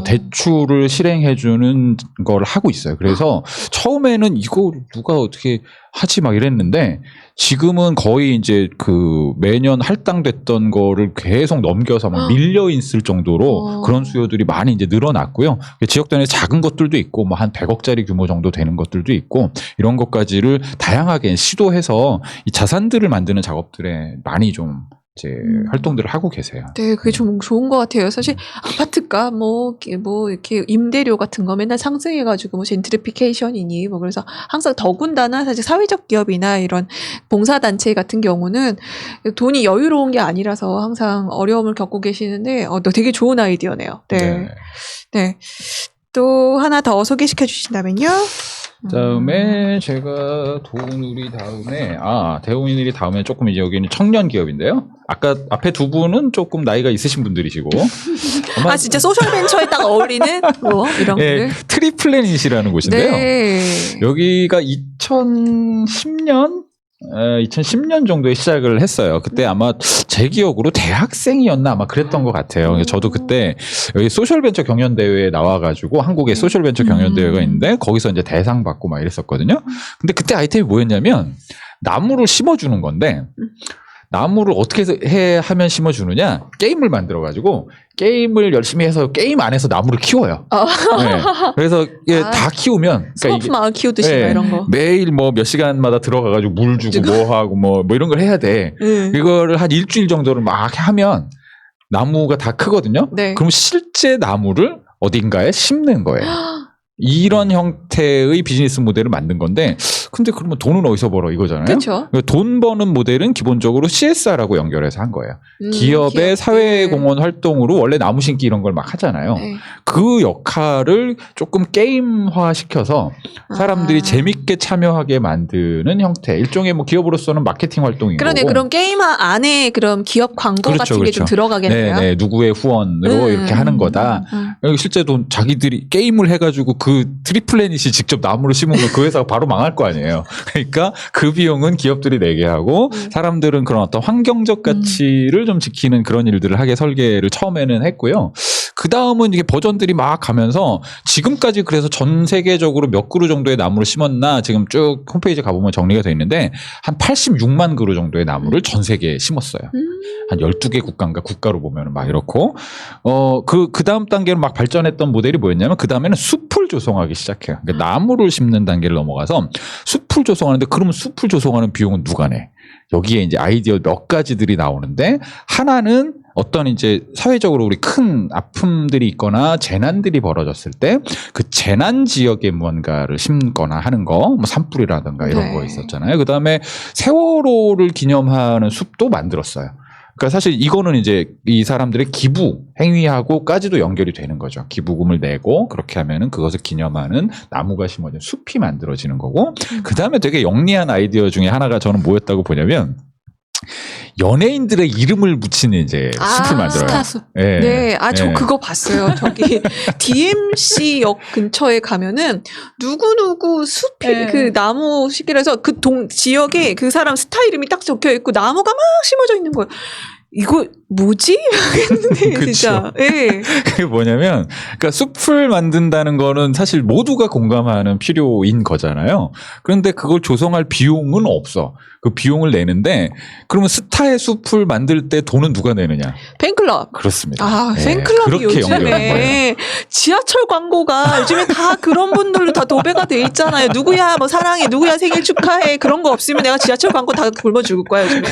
대출을 실행해주는 걸 하고 있어요. 그래서 처음에는 이거 누가 어떻게 하지 막 이랬는데 지금은 거의 이제 그 매년 할당됐던 거를 계속 넘겨서 막 밀려 있을 정도로 그런 수요들이 많이 이제 늘어났고요. 지역 단위의 작은 것들도 있고 뭐 한 100억짜리 규모 정도 되는 것들도 있고 이런 것까지를 다양하게 시도해서 이 자산들을 만드는 작업들에 많이 좀 이제 활동들을 하고 계세요. 네, 그게 좀 좋은 것 같아요. 사실 아파트가 이렇게 임대료 같은 거 맨날 상승해가지고 젠트리피케이션이니 그래서 항상 더군다나 사실 사회적 기업이나 이런 봉사단체 같은 경우는 돈이 여유로운 게 아니라서 항상 어려움을 겪고 계시는데 되게 좋은 아이디어네요. 네. 또 하나 더 소개시켜 주신다면요? 다음에 제가 도우누리 다음에 조금 이제 여기는 청년 기업인데요. 아까 앞에 두 분은 조금 나이가 있으신 분들이시고 진짜 소셜벤처에 딱 어울리는 이런 분들. 트리플래닛이라는 곳인데요. 여기가 2010년 정도에 시작을 했어요. 그때 아마 제 기억으로 대학생이었나 아마 그랬던 것 같아요. 저도 그때 여기 소셜벤처 경연대회에 나와가지고 한국에 소셜벤처 경연대회가 있는데 거기서 이제 대상 받고 막 이랬었거든요. 근데 그때 아이템이 뭐였냐면 나무를 심어주는 건데 나무를 어떻게 하면 심어주느냐 게임을 만들어가지고 게임을 열심히 해서 게임 안에서 나무를 키워요. 그래서 다 키우면 스머프만 키우듯이 이런 거 매일 몇 시간마다 들어가가지고 물 주고 뭐 하고 뭐 이런 걸 해야 돼. 이거를 한 일주일 정도를 막 하면 나무가 다 크거든요. 그럼 실제 나무를 어딘가에 심는 거예요. 이런 형태의 비즈니스 모델을 만든 건데 근데 그러면 돈은 어디서 벌어 이거잖아요. 그렇죠. 돈 버는 모델은 기본적으로 CSR하고 연결해서 한 거예요. 기업의 사회공헌 활동으로 원래 나무 심기 이런 걸 막 하잖아요. 그 역할을 조금 게임화 시켜서 사람들이 재밌게 참여하게 만드는 형태. 일종의 기업으로서는 마케팅 활동인 거고. 그럼 게임 안에 그럼 기업 광고 같은 게 좀 들어가겠네요. 네, 누구의 후원으로 이렇게 하는 거다. 실제 돈 자기들이 게임을 해가지고 그 트리플래닛이 직접 나무를 심으면 그 회사가 바로 망할 거 아니에요. 그러니까 그 비용은 기업들이 내게 하고 사람들은 그런 어떤 환경적 가치를 좀 지키는 그런 일들을 하게 설계를 처음에는 했고요. 그 다음은 이게 버전들이 막 가면서 지금까지 그래서 전 세계적으로 몇 그루 정도의 나무를 심었나 지금 쭉 홈페이지에 가보면 정리가 되어 있는데 한 86만 그루 정도의 나무를 전 세계에 심었어요. 한 12개 국가인가 국가로 보면 막 이렇고 그 다음 단계로 막 발전했던 모델이 뭐였냐면 그 다음에는 숲을 조성하기 시작해요. 그러니까 나무를 심는 단계를 넘어가서 숲을 조성하는데 그러면 숲을 조성하는 비용은 누가 내? 여기에 이제 아이디어 몇 가지들이 나오는데 하나는 어떤 이제 사회적으로 우리 큰 아픔들이 있거나 재난들이 벌어졌을 때 그 재난 지역에 무언가를 심거나 하는 거, 뭐 산불이라든가 이런 네. 거 있었잖아요. 그 다음에 세월호를 기념하는 숲도 만들었어요. 그러니까 사실 이거는 이제 이 사람들의 기부 행위하고까지도 연결이 되는 거죠. 기부금을 내고 그렇게 하면은 그것을 기념하는 나무가 심어진 숲이 만들어지는 거고 그 다음에 되게 영리한 아이디어 중에 하나가 저는 뭐였다고 보냐면 연예인들의 이름을 붙이는 이제 숲을 만들어요. 스타숲. 예. 네, 저 예. 그거 봤어요. 저기 DMC 역 근처에 가면은 누구누구 숲이 네. 그 나무 시기라서 그 지역에 그 사람 스타 이름이 딱 적혀 있고 나무가 막 심어져 있는 거예요. 이거 뭐지? 했는데 진짜. 예. 그게 뭐냐면, 그러니까 숲을 만든다는 거는 사실 모두가 공감하는 필요인 거잖아요. 그런데 그걸 조성할 비용은 없어. 그 비용을 내는데, 그러면 스타의 숲을 만들 때 돈은 누가 내느냐? 팬클럽. 그렇습니다. 예, 팬클럽이 그렇게 연결한 거예요. 요즘에 지하철 광고가 요즘에 다 그런 분들로 다 도배가 돼 있잖아요. 누구야 뭐 사랑해, 누구야 생일 축하해 그런 거 없으면 내가 지하철 광고 다 굶어 죽을 거야 요즘에.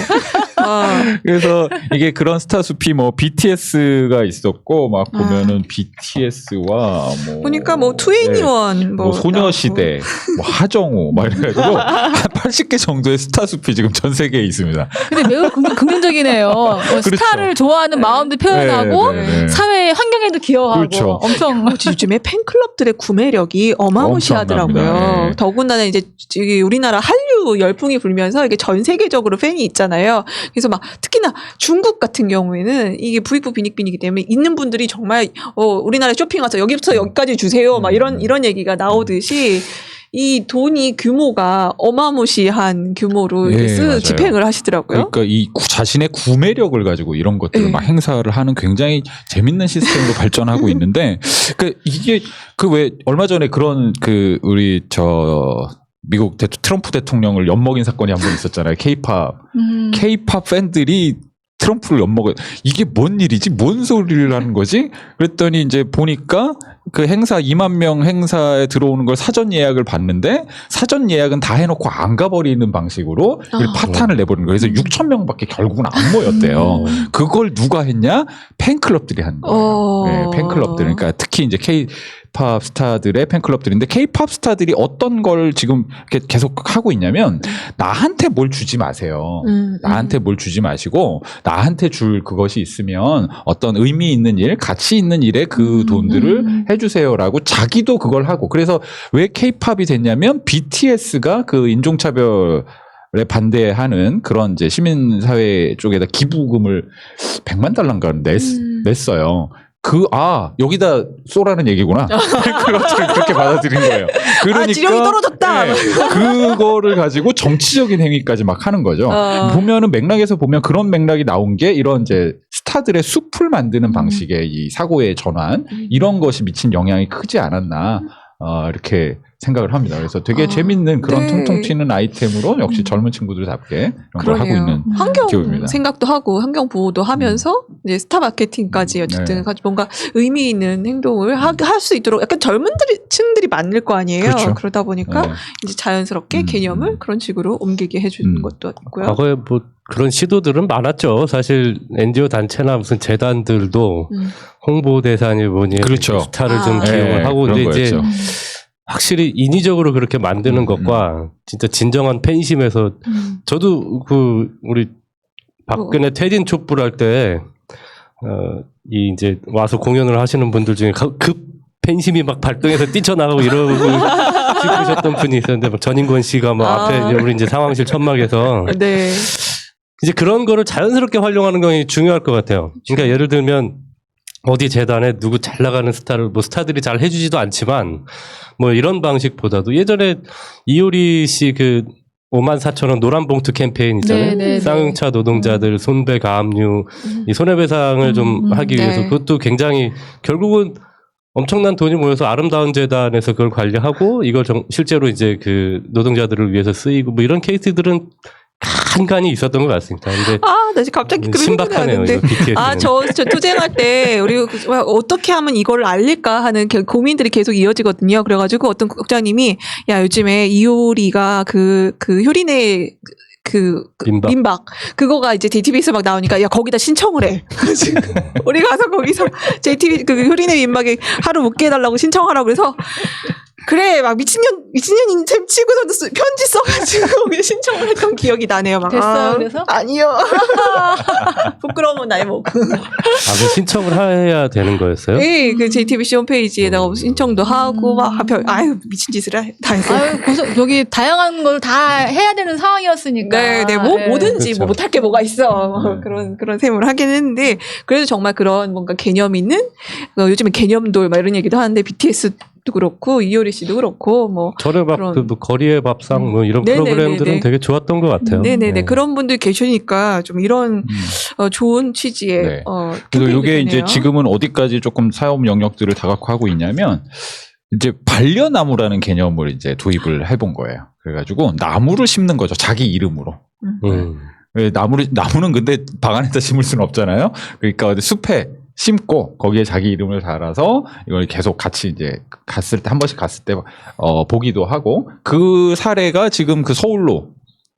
그래서 이게 그런 스타 숲이 뭐 BTS가 있었고 막 보면은 BTS와 뭐 보니까 뭐 투애니원 뭐 소녀시대, 뭐 하정우 막 이래가지고 한 80개 정도의 스타 숲이 지금 전 세계에 있습니다. 근데 매우 긍정적이네요. 그렇죠. 스타를 좋아하는 마음도 표현하고 네, 네, 네. 사회 환경에도 기여하고 그렇죠. 엄청 요즘에 팬클럽들의 구매력이 어마무시하더라고요. 엄청납니다. 예. 더군다나 이제 우리나라 한류 열풍이 불면서 이게 전 세계적으로 팬이 있잖아요. 그래서 막 특히나 중국 같은 경우에는 이게 부익부 빈익빈이기 때문에 있는 분들이 정말 우리나라에 쇼핑 와서 여기부터 여기까지 주세요. 막 이런 얘기가 나오듯이 이 돈이 규모가 어마무시한 규모로 네, 맞아요. 집행을 하시더라고요. 그러니까 이 자신의 구매력을 가지고 이런 것들을 네. 막 행사를 하는 굉장히 재밌는 시스템으로 발전하고 있는데, 그 이게 그 왜 얼마 전에 그런 그 우리 미국 트럼프 대통령을 엿먹인 사건이 한 번 있었잖아요. K-팝 팬들이 트럼프를 엿먹어요. 이게 뭔 일이지? 뭔 소리를 하는 거지? 그랬더니 이제 보니까 그 행사 2만 명 행사에 들어오는 걸 사전 예약을 받는데 사전 예약은 다 해놓고 안 가버리는 방식으로 파탄을 내버리는 거예요. 그래서 6천 명밖에 결국은 안 모였대요. 그걸 누가 했냐? 팬클럽들이 한 거예요. 네, 팬클럽들. 그러니까 특히 이제 K-팝 스타들의 팬클럽들인데 K-팝 스타들이 어떤 걸 지금 이렇게 계속 하고 있냐면 나한테 뭘 주지 마세요. 나한테 뭘 주지 마시고 나한테 줄 그것이 있으면 어떤 의미 있는 일, 가치 있는 일에 그 돈들을 해주세요라고 자기도 그걸 하고 그래서 왜 K-팝이 됐냐면 BTS가 그 인종차별에 반대하는 그런 이제 시민사회 쪽에다 기부금을 100만 달러인가 냈어요. 여기다 쏘라는 얘기구나. 그렇게 받아들인 거예요. 그러니까. 지령이 떨어졌다! 네, 그거를 가지고 정치적인 행위까지 막 하는 거죠. 보면은 맥락에서 보면 그런 맥락이 나온 게 이런 이제 스타들의 숲을 만드는 방식의 이 사고의 전환, 이런 것이 미친 영향이 크지 않았나. 이렇게 생각을 합니다. 그래서 되게 재밌는 그런 네. 통통 튀는 아이템으로 역시 젊은 친구들답게 이런 걸 하고 있는 환경 기업입니다. 생각도 하고 환경 보호도 하면서 이제 스타 마케팅까지 어쨌든 뭔가 의미 있는 행동을 할 수 있도록 약간 젊은 층들이 많을 거 아니에요. 그렇죠. 그러다 보니까 네. 이제 자연스럽게 개념을 그런 식으로 옮기게 해주는 것도 있고요. 과거에 뭐 그런 시도들은 많았죠. 사실 NGO 단체나 무슨 재단들도 홍보 대상이 뭐니 그렇죠. 스타를 좀 기용을 네, 하고 그런 근데 이제 거였죠. 확실히 인위적으로 그렇게 만드는 것과 진짜 진정한 팬심에서 저도 그 우리 박근혜 퇴진 촛불 할 때 이 이제 와서 공연을 하시는 분들 중에 급 팬심이 막 발동해서 뛰쳐나가고 이러고 싶으셨던 분이 있었는데 막 전인권 씨가 막 앞에 우리 이제 상황실 천막에서 네. 이제 그런 거를 자연스럽게 활용하는 게 중요할 것 같아요. 그러니까 예를 들면 어디 재단에 누구 잘 나가는 스타를 뭐 스타들이 잘 해주지도 않지만 뭐 이런 방식보다도 예전에 이효리 씨 그 54,000원 노란 봉투 캠페인 있잖아요. 네. 쌍용차 노동자들 손배 가압류 이 손해배상을 좀 하기 위해서 네. 그것도 굉장히 결국은 엄청난 돈이 모여서 아름다운 재단에서 그걸 관리하고 이걸 실제로 이제 그 노동자들을 위해서 쓰이고 뭐 이런 케이스들은 간간히 있었던 것 같습니다. 근데 나 지금 갑자기 그런 생각이 신박하네요. 나는데. 이거 BTS는. 저 투쟁할 때, 우리 어떻게 하면 이걸 알릴까 하는 고민들이 계속 이어지거든요. 그래가지고 어떤 국장님이, 야, 요즘에 이효리가 그 효리네 민박. 그거가 이제 JTBC에서 막 나오니까, 야, 거기다 신청을 해. 우리 가서 거기서 JTBC, 효리네 민박에 하루 묵게 해달라고 신청하라고 그래서, 그래, 막 미친년인 셈 치고서도 편지 써가지고 거기에 신청을 했던 기억이 나네요. 막. 됐어요, 그래서? 아니요. 부끄러우면 나이 먹고. 그 신청을 해야 되는 거였어요? 네, 그 JTBC 홈페이지에다가 신청도 하고, 막, 미친 짓을 다 했어요. 여기 다양한 걸 다 해야 되는 상황이었으니까. 네, 뭐든지 그렇죠. 뭐 못할 게 뭐가 있어. 그런 셈을 하긴 했는데, 그래도 정말 그런 뭔가 개념 있는, 요즘에 개념돌 막 이런 얘기도 하는데, BTS도 그렇고, 이효리 씨도 그렇고, 뭐. 저는 막 그런- 뭐 거리의 밥상 뭐 이런 네네네네. 프로그램들은 되게 좋았던 것 같아요. 네네네. 네. 그런 분들 계시니까 좀 이런, 좋은 취지의, 네. 캠페인이 그래서 이게 이제 되네요. 지금은 어디까지 조금 사업 영역들을 다각화하고 있냐면 이제 반려나무라는 개념을 이제 도입을 해본 거예요. 그래가지고 나무를 심는 거죠. 자기 이름으로. 왜 나무는 근데 방 안에다 심을 수는 없잖아요. 그러니까 어디 숲에 심고 거기에 자기 이름을 달아서 이걸 계속 같이 이제 한 번씩 갔을 때 보기도 하고 그 사례가 지금 그 서울로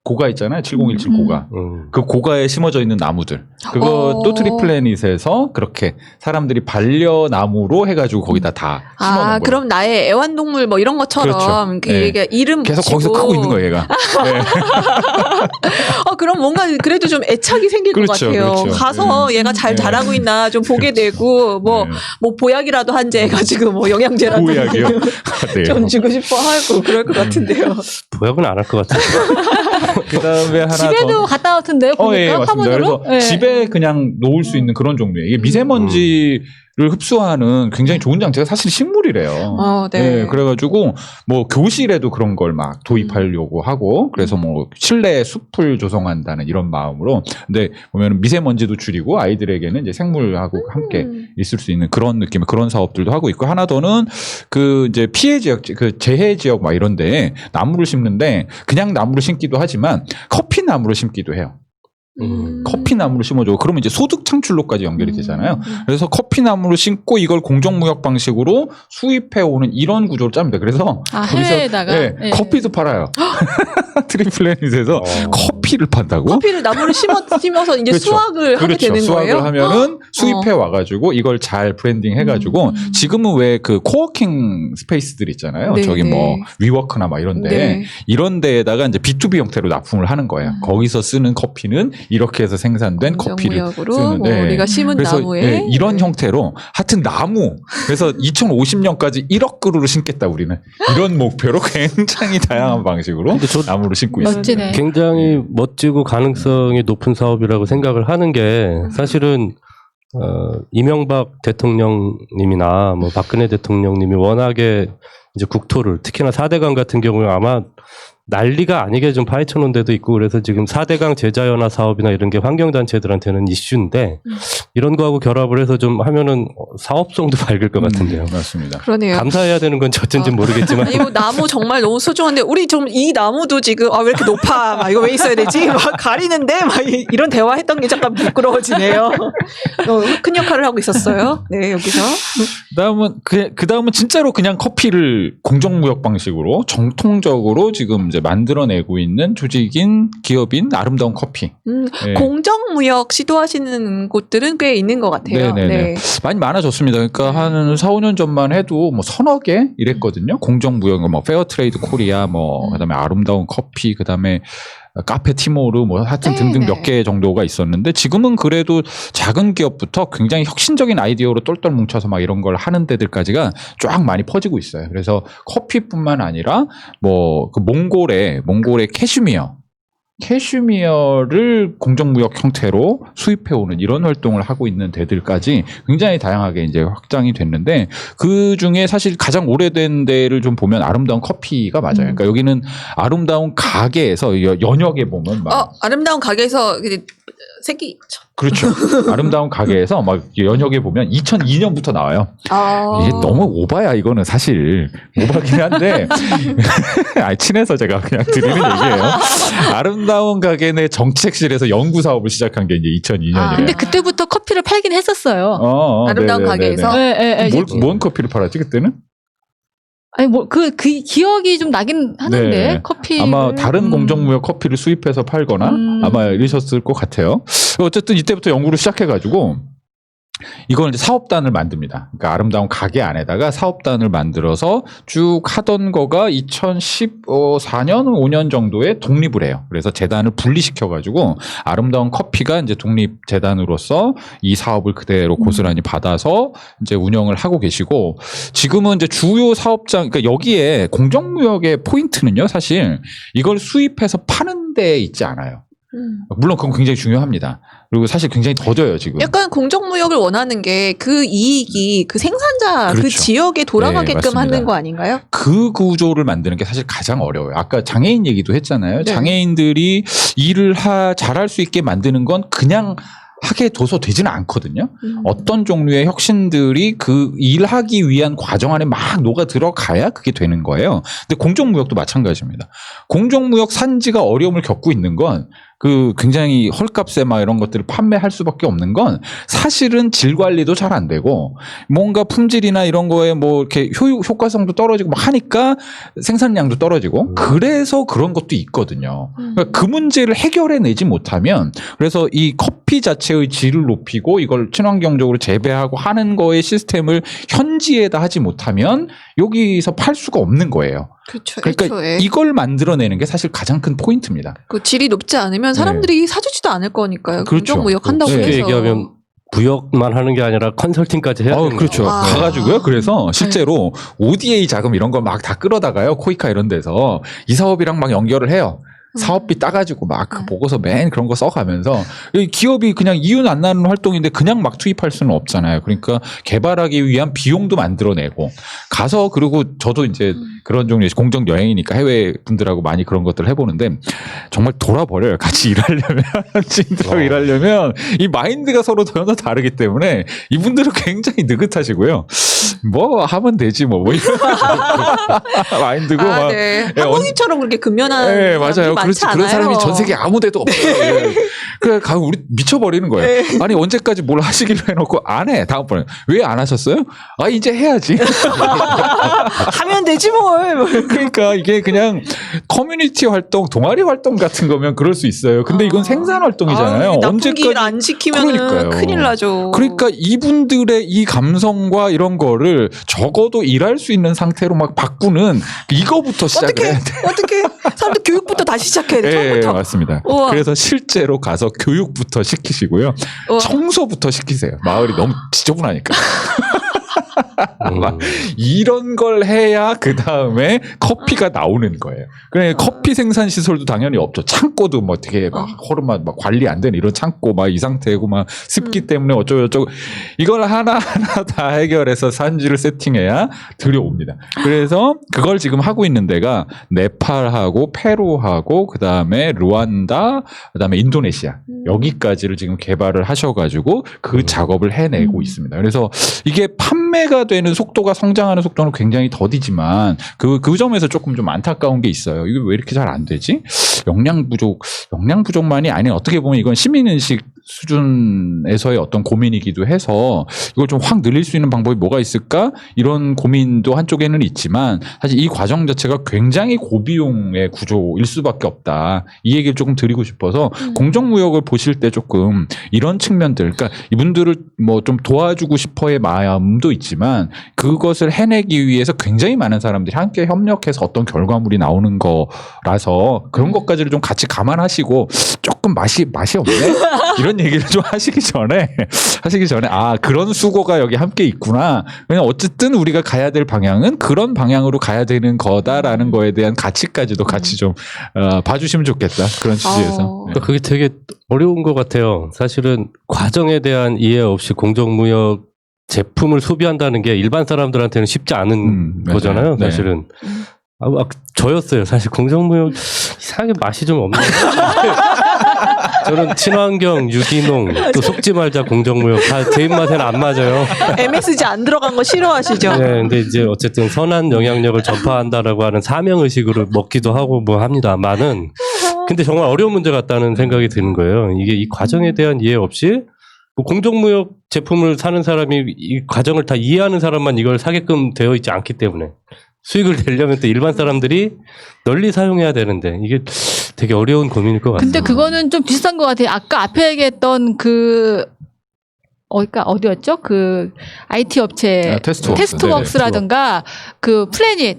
고가 있잖아요. 7017 고가. 그 고가에 심어져 있는 나무들. 그것도 트리플래닛에서 그렇게 사람들이 반려나무로 해가지고 거기다 다 심어놓은 거예요. 그럼 나의 애완동물 뭐 이런 것처럼 그렇죠. 얘가 이름 계속 붙이고. 거기서 크고 있는 거예요, 얘가. 네. 그럼 뭔가 그래도 좀 애착이 생길 것 그렇죠, 같아요. 그렇죠. 가서 얘가 잘 네. 자라고 있나 좀 보게 되고 뭐 보약이라도 한제 해가지고 뭐 영양제라도 보약이요? 네. 좀 주고 싶어 하고 그럴 것 같은데요. 보약은 안 할 것 같아요. 그다음에 하나 집에도 갔다 왔던데요. 보니까 예, 맞습니다. 화분으로. 그래서 집에 그냥 놓을 수 있는 그런 종류예요. 이게 미세먼지를 흡수하는 굉장히 좋은 장치가 사실 식물이래요. 네. 그래가지고 뭐 교실에도 그런 걸 막 도입하려고 하고 그래서 뭐 실내 숲을 조성한다는 이런 마음으로. 근데 보면 미세먼지도 줄이고 아이들에게는 이제 생물하고 함께 있을 수 있는 그런 느낌의 그런 사업들도 하고 있고 하나 더는 그 이제 피해 지역, 그 재해 지역 막 이런데 나무를 심는데 그냥 나무를 심기도 하지만 커피 나무를 심기도 해요. 커피 나무를 심어줘. 그러면 이제 소득 창출로까지 연결이 되잖아요. 그래서 커피 나무를 심고 이걸 공정무역 방식으로 수입해 오는 이런 구조를 짭니다. 그래서 해외에다가 커피도 팔아요. 트리플래닛에서 커피를 판다고? 커피를 나무를 심어서 이제 그렇죠. 수확을 하게 그렇죠. 되는 수확을 거예요. 하면은 수입해 와가지고 이걸 잘 브랜딩 해가지고 지금은 왜 그 코워킹 스페이스들 있잖아요. 네, 저기 네. 뭐 위워크나 막 이런데 네. 이런 데에다가 이제 B2B 형태로 납품을 하는 거예요. 거기서 쓰는 커피는 이렇게 해서 생산된 커피를 공정무역으로 쓰는. 뭐 우리가 심은 그래서 나무에 이런 형태로 하여튼 나무 그래서 2050년까지 1억 그루를 심겠다 우리는 이런 목표로 굉장히 다양한 방식으로 나무를 심고 있습니다. 멋지네. 굉장히 멋지고 가능성이 높은 사업이라고 생각을 하는 게 사실은 이명박 대통령님이나 뭐 박근혜 대통령님이 워낙에 이제 국토를 특히나 4대강 같은 경우에 아마 난리가 아니게 좀 파헤쳐 놓은 데도 있고 그래서 지금 4대강 제자연화 사업이나 이런 게 환경단체들한테는 이슈인데 이런 거하고 결합을 해서 좀 하면은 사업성도 밝을 것 같은데요. 맞습니다. 그러네요. 감사해야 되는 건지 어쩐지 모르겠지만 아니 뭐 나무 정말 너무 소중한데 우리 좀 이 나무도 지금 왜 이렇게 높아 막 이거 왜 있어야 되지 막 가리는데 막 이런 대화했던 게 잠깐 부끄러워지네요. 큰 역할을 하고 있었어요. 네 여기서 그다음은 진짜로 그냥 커피를 공정무역 방식으로 정통적으로 지금 이제 만들어내고 있는 조직인 기업인 아름다운 커피. 네. 공정무역 시도하시는 곳들은 꽤 있는 것 같아요. 네네네. 네. 많이 많아졌습니다. 그러니까 한 4, 5년 전만 해도 뭐 서너 개 이랬거든요. 공정무역, 뭐 페어트레이드 코리아, 뭐 그다음에 아름다운 커피, 그다음에 카페 티모르 뭐 하여튼 등등 네네. 몇 개 정도가 있었는데 지금은 그래도 작은 기업부터 굉장히 혁신적인 아이디어로 똘똘 뭉쳐서 막 이런 걸 하는 데들까지가 쫙 많이 퍼지고 있어요. 그래서 커피뿐만 아니라 뭐 그 몽골의 캐슈미어 캐슈미어를 공정무역 형태로 수입해오는 이런 활동을 하고 있는 데들까지 굉장히 다양하게 이제 확장이 됐는데 그 중에 사실 가장 오래된 데를 좀 보면 아름다운 커피가 맞아요. 그러니까 여기는 아름다운 가게에서 연역에 보면 막 아름다운 가게에서 새끼. 그렇죠. 아름다운 가게에서 막 연역에 보면 2002년부터 나와요. 이게 너무 오바야 이거는 사실 오바긴 한데 친해서 제가 그냥 드리는 얘기예요. 아름다운 가게의 정책실에서 연구 사업을 시작한 게 이제 2002년이에요. 근데 그때부터 커피를 팔긴 했었어요. 아름다운 가게에서? 네. 뭔 커피를 팔았지 그때는? 아니 그 기억이 좀 나긴 하는데 네. 커피 아마 다른 공정무역 커피를 수입해서 팔거나 아마 이러셨을 것 같아요. 어쨌든 이때부터 연구를 시작해가지고 이걸 이제 사업단을 만듭니다. 그러니까 아름다운 가게 안에다가 사업단을 만들어서 쭉 하던 거가 2014년, 5년 정도에 독립을 해요. 그래서 재단을 분리시켜가지고 아름다운 커피가 이제 독립재단으로서 이 사업을 그대로 고스란히 받아서 이제 운영을 하고 계시고 지금은 이제 주요 사업장, 그러니까 여기에 공정무역의 포인트는요, 사실 이걸 수입해서 파는 데 있지 않아요. 물론 그건 굉장히 중요합니다. 그리고 사실 굉장히 더뎌요 지금. 약간 공정무역을 원하는 게 그 이익이 그 생산자 그렇죠. 그 지역에 돌아가게끔 맞습니다. 하는 거 아닌가요? 그 구조를 만드는 게 사실 가장 어려워요. 아까 장애인 얘기도 했잖아요. 네. 장애인들이 일을 잘할 수 있게 만드는 건 그냥 하게 둬서 되지는 않거든요. 어떤 종류의 혁신들이 그 일하기 위한 과정 안에 막 녹아 들어가야 그게 되는 거예요. 근데 공정무역도 마찬가지입니다. 공정무역 산지가 어려움을 겪고 있는 건 그 굉장히 헐값에 막 이런 것들을 판매할 수밖에 없는 건 사실은 질 관리도 잘 안 되고 뭔가 품질이나 이런 거에 뭐 이렇게 효과성도 떨어지고 막 하니까 생산량도 떨어지고 그래서 그런 것도 있거든요. 그러니까 그 문제를 해결해내지 못하면 그래서 이 커피 자체의 질을 높이고 이걸 친환경적으로 재배하고 하는 거의 시스템을 현지에다 하지 못하면 여기서 팔 수가 없는 거예요. 그렇죠. 그러니까 애초에. 이걸 만들어내는 게 사실 가장 큰 포인트입니다. 그 질이 높지 않으면 사람들이 사주지도 않을 거니까요. 그렇죠. 공정무역 한다고 네. 해서. 쉽게 얘기하면 부역만 하는 게 아니라 컨설팅까지 해야 되는 그렇죠. 거죠. 가가지고요. 그래서 실제로 ODA 자금 이런 거 막 다 끌어다가요. 코이카 이런 데서 이 사업이랑 막 연결을 해요. 사업비 따가지고 막 그 보고서 맨 그런 거 써가면서 이 기업이 그냥 이윤 안 나는 활동인데 그냥 막 투입할 수는 없잖아요. 그러니까 개발하기 위한 비용도 만들어내고 가서 그리고 저도 이제 그런 종류의 공정 여행이니까 해외 분들하고 많이 그런 것들을 해보는데 정말 돌아버려요. 같이 일하려면 지인들하고 일하려면 이 마인드가 서로 전혀 다르기 때문에 이분들은 굉장히 느긋하시고요. 뭐 하면 되지 뭐 이런 마인드고 막 네. 한국인처럼 그렇게 근면한 네, 맞아요. 많지 않아요. 그런 사람이 전 세계 아무 데도 없어요. 네. 그래, 우리 미쳐버리는 거예요. 아니, 언제까지 뭘 하시기로 해놓고 안 해. 다음번에. 왜 안 하셨어요? 이제 해야지. 하면 되지 뭘. 그러니까 이게 그냥 커뮤니티 활동, 동아리 활동 같은 거면 그럴 수 있어요. 근데 이건 생산 활동이잖아요. 나쁜 길 안 지키면 그러니까요. 큰일 나죠. 그러니까 이분들의 이 감성과 이런 거를 적어도 일할 수 있는 상태로 막 바꾸는 이거부터 시작을 해야 돼. 어떻게 사람들 교육부터 다시 시작해야 돼. 네, 처음부터. 맞습니다. 우와. 그래서 실제로 가서 교육부터 시키시고요. 우와. 청소부터 시키세요. 마을이 너무 지저분하니까. 막 이런 걸 해야 그 다음에 커피가 나오는 거예요. 그래 커피 생산 시설도 당연히 없죠. 창고도 뭐 되게 막 허름한 막 관리 안 되는 이런 창고 막 이 상태고 막 습기 때문에 어쩌고 저쩌고 이걸 하나하나 다 해결해서 산지를 세팅해야 들여옵니다. 그래서 그걸 지금 하고 있는 데가 네팔하고 페루하고 그 다음에 루안다, 그 다음에 인도네시아 여기까지를 지금 개발을 하셔가지고 그 작업을 해내고 있습니다. 그래서 이게 판매가 되는 속도가 성장하는 속도는 굉장히 더디지만 그 점에서 조금 좀 안타까운 게 있어요. 이게 왜 이렇게 잘 안 되지? 역량 부족만이 아닌 어떻게 보면 이건 시민의식 수준에서의 어떤 고민이기도 해서 이걸 좀 확 늘릴 수 있는 방법이 뭐가 있을까? 이런 고민도 한쪽에는 있지만 사실 이 과정 자체가 굉장히 고비용의 구조일 수밖에 없다. 이 얘기를 조금 드리고 싶어서 공정무역을 보실 때 조금 이런 측면들, 그러니까 이분들을 뭐 좀 도와주고 싶어의 마음도 있지만 그것을 해내기 위해서 굉장히 많은 사람들이 함께 협력해서 어떤 결과물이 나오는 거라서 그런 것까지를 좀 같이 감안하시고 조금 조금 맛이 없네 이런 얘기를 좀 하시기 전에 그런 수고가 여기 함께 있구나. 그냥 어쨌든 우리가 가야 될 방향은 그런 방향으로 가야 되는 거다라는 거에 대한 가치까지도 같이 좀 봐주시면 좋겠다. 그런 취지에서. 그러니까 그게 되게 어려운 것 같아요. 사실은 과정에 대한 이해 없이 공정무역 제품을 소비한다는 게 일반 사람들한테는 쉽지 않은 거잖아요. 네. 사실은. 저였어요. 사실 공정무역 이상하게 맛이 좀 없는. 저는 친환경, 유기농, 또 속지 말자 공정무역 다 제 입맛에는 안 맞아요. MSG 안 들어간 거 싫어하시죠? 네, 근데 이제 어쨌든 선한 영향력을 전파한다라고 하는 사명 의식으로 먹기도 하고 뭐 합니다만은, 근데 정말 어려운 문제 같다는 생각이 드는 거예요. 이게 이 과정에 대한 이해 없이 뭐 공정무역 제품을 사는 사람이 이 과정을 다 이해하는 사람만 이걸 사게끔 되어 있지 않기 때문에 수익을 내려면 또 일반 사람들이 널리 사용해야 되는데 이게 되게 어려운 고민일 것 같아요. 근데 그거는 좀 비슷한 것 같아요. 아까 앞에 얘기했던 어디였죠? 그 IT 업체 테스트웍스라든가 그 플래닛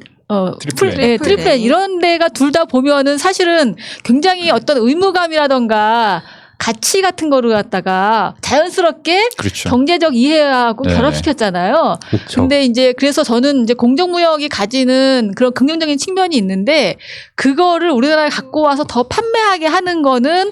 트리플렛 이런 데가 둘 다 보면은 사실은 굉장히 어떤 의무감이라든가 가치 같은 거를 갖다가 자연스럽게 그렇죠. 경제적 이해하고 네. 결합시켰잖아요. 그렇죠. 근데 이제 그래서 저는 이제 공정무역이 가지는 그런 긍정적인 측면이 있는데 그거를 우리나라에 갖고 와서 더 판매하게 하는 거는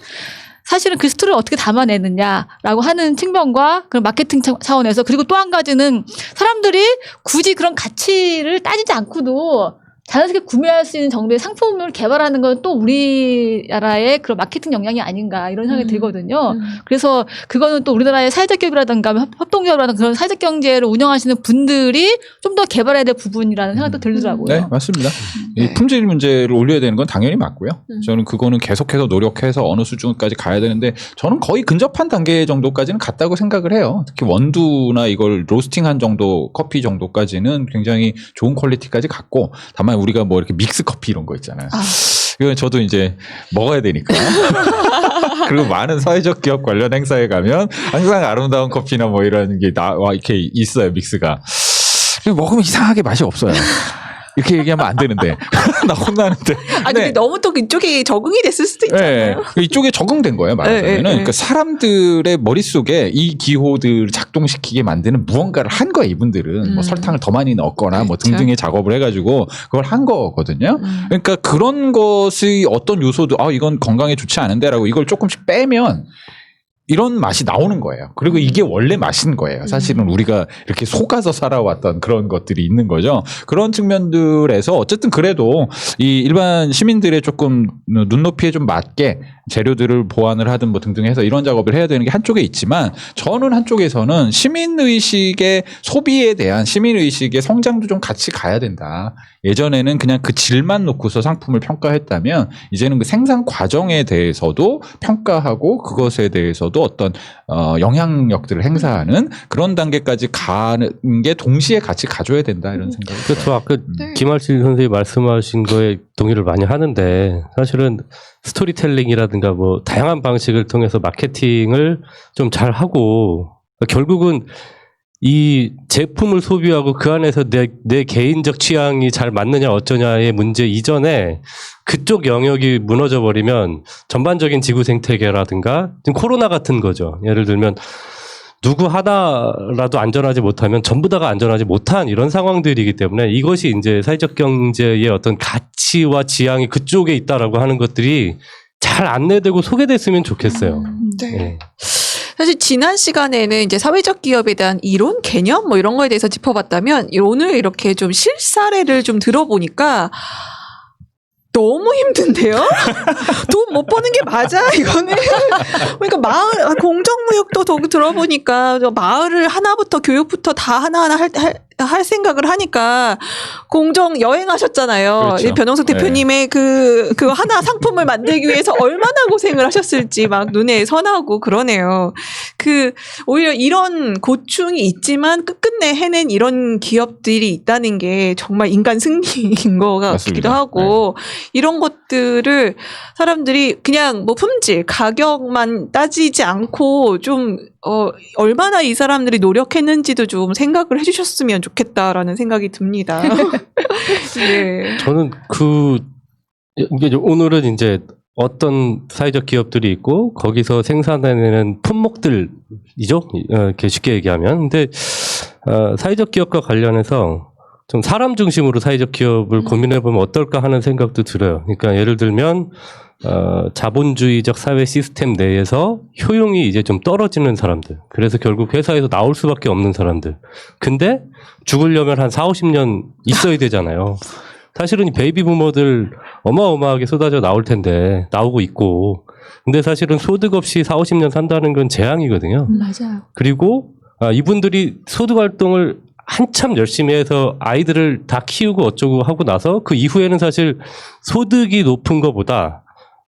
사실은 그 스토리를 어떻게 담아내느냐라고 하는 측면과 그런 마케팅 차원에서, 그리고 또 한 가지는 사람들이 굳이 그런 가치를 따지지 않고도 자연스럽게 구매할 수 있는 정도의 상품을 개발하는 건 또 우리나라의 그런 마케팅 역량이 아닌가 이런 생각이 들거든요. 그래서 그거는 또 우리나라의 사회적 기업이라든가 협동기업이라든가 그런 사회적 경제를 운영하시는 분들이 좀 더 개발해야 될 부분이라는 생각도 들더라고요. 네, 맞습니다. 이 품질 문제를 올려야 되는 건 당연히 맞고요. 저는 그거는 계속해서 노력해서 어느 수준까지 가야 되는데 저는 거의 근접한 단계 정도까지는 갔다고 생각을 해요. 특히 원두나 이걸 로스팅한 정도 커피 정도까지는 굉장히 좋은 퀄리티까지 갔고, 다만 우리가 뭐 이렇게 믹스 커피 이런 거 있잖아요. 이건 저도 이제 먹어야 되니까. 그리고 많은 사회적 기업 관련 행사에 가면 항상 아름다운 커피나 뭐 이런 게 나와 이렇게 있어요, 믹스가. 먹으면 이상하게 맛이 없어요. 이렇게 얘기하면 안 되는데. 나 혼나는데. 근데 너무 또 그쪽이 적응이 됐을 수도 있잖아요. 네, 이쪽에 적응된 거예요, 말하자면. 그러니까 사람들의 머릿속에 이 기호들을 작동시키게 만드는 무언가를 한 거예요, 이분들은. 뭐 설탕을 더 많이 넣었거나 뭐 등등의 작업을 해가지고 그걸 한 거거든요. 그러니까 그런 것이 어떤 요소도, 이건 건강에 좋지 않은데 라고 이걸 조금씩 빼면 이런 맛이 나오는 거예요. 그리고 이게 원래 맛인 거예요. 사실은 우리가 이렇게 속아서 살아왔던 그런 것들이 있는 거죠. 그런 측면들에서 어쨌든 그래도 이 일반 시민들의 조금 눈높이에 좀 맞게 재료들을 보완을 하든 뭐 등등 해서 이런 작업을 해야 되는 게 한쪽에 있지만, 저는 한쪽에서는 시민의식의 소비에 대한 시민의식의 성장도 좀 같이 가야 된다. 예전에는 그냥 그 질만 놓고서 상품을 평가했다면 이제는 그 생산 과정에 대해서도 평가하고 그것에 대해서도 어떤 영향력들을 행사하는 그런 단계까지 가는 게 동시에 같이 가줘야 된다, 이런 생각이 들어요. 그렇죠. 아까 김할실 선생님이 말씀하신 거에 동의를 많이 하는데, 사실은 스토리텔링이라든가 뭐 다양한 방식을 통해서 마케팅을 좀 잘 하고, 결국은 이 제품을 소비하고 그 안에서 내 개인적 취향이 잘 맞느냐 어쩌냐의 문제 이전에 그쪽 영역이 무너져 버리면 전반적인 지구 생태계라든가 지금 코로나 같은 거죠. 예를 들면 누구 하나라도 안전하지 못하면 전부 다가 안전하지 못한 이런 상황들이기 때문에, 이것이 이제 사회적 경제의 어떤 가치와 지향이 그쪽에 있다라고 하는 것들이 잘 안내되고 소개됐으면 좋겠어요. 네. 사실 지난 시간에는 이제 사회적 기업에 대한 이론, 개념 뭐 이런 거에 대해서 짚어봤다면, 오늘 이렇게 좀 실사례를 좀 들어보니까 너무 힘든데요? 돈 못 버는 게 맞아, 이거는. 그러니까 공정무역도 들어보니까 마을을 하나부터 교육부터 다 하나하나 할 생각을 하니까, 공정 여행하셨잖아요. 그렇죠. 변영석 대표님의 그 하나 상품을 만들기 위해서 얼마나 고생을 하셨을지 막 눈에 선하고 그러네요. 오히려 이런 고충이 있지만 끝끝내 해낸 이런 기업들이 있다는 게 정말 인간 승리인 것 같기도 하고, 이런 것들을 사람들이 그냥 뭐 품질, 가격만 따지지 않고 좀 얼마나 이 사람들이 노력했는지도 좀 생각을 해주셨으면 좋겠다라는 생각이 듭니다. 네. 저는 이게 오늘은 이제 어떤 사회적 기업들이 있고 거기서 생산해내는 품목들이죠. 이렇게 쉽게 얘기하면. 근데 사회적 기업과 관련해서 좀 사람 중심으로 사회적 기업을 고민해보면 어떨까 하는 생각도 들어요. 그러니까 예를 들면 자본주의적 사회 시스템 내에서 효용이 이제 좀 떨어지는 사람들. 그래서 결국 회사에서 나올 수밖에 없는 사람들. 근데 죽으려면 한 4, 50년 있어야 되잖아요. 사실은 이 베이비 부모들 어마어마하게 쏟아져 나올 텐데 나오고 있고. 근데 사실은 소득 없이 4, 50년 산다는 건 재앙이거든요. 맞아요. 그리고 이분들이 소득 활동을 한참 열심히 해서 아이들을 다 키우고 어쩌고 하고 나서 그 이후에는 사실 소득이 높은 것보다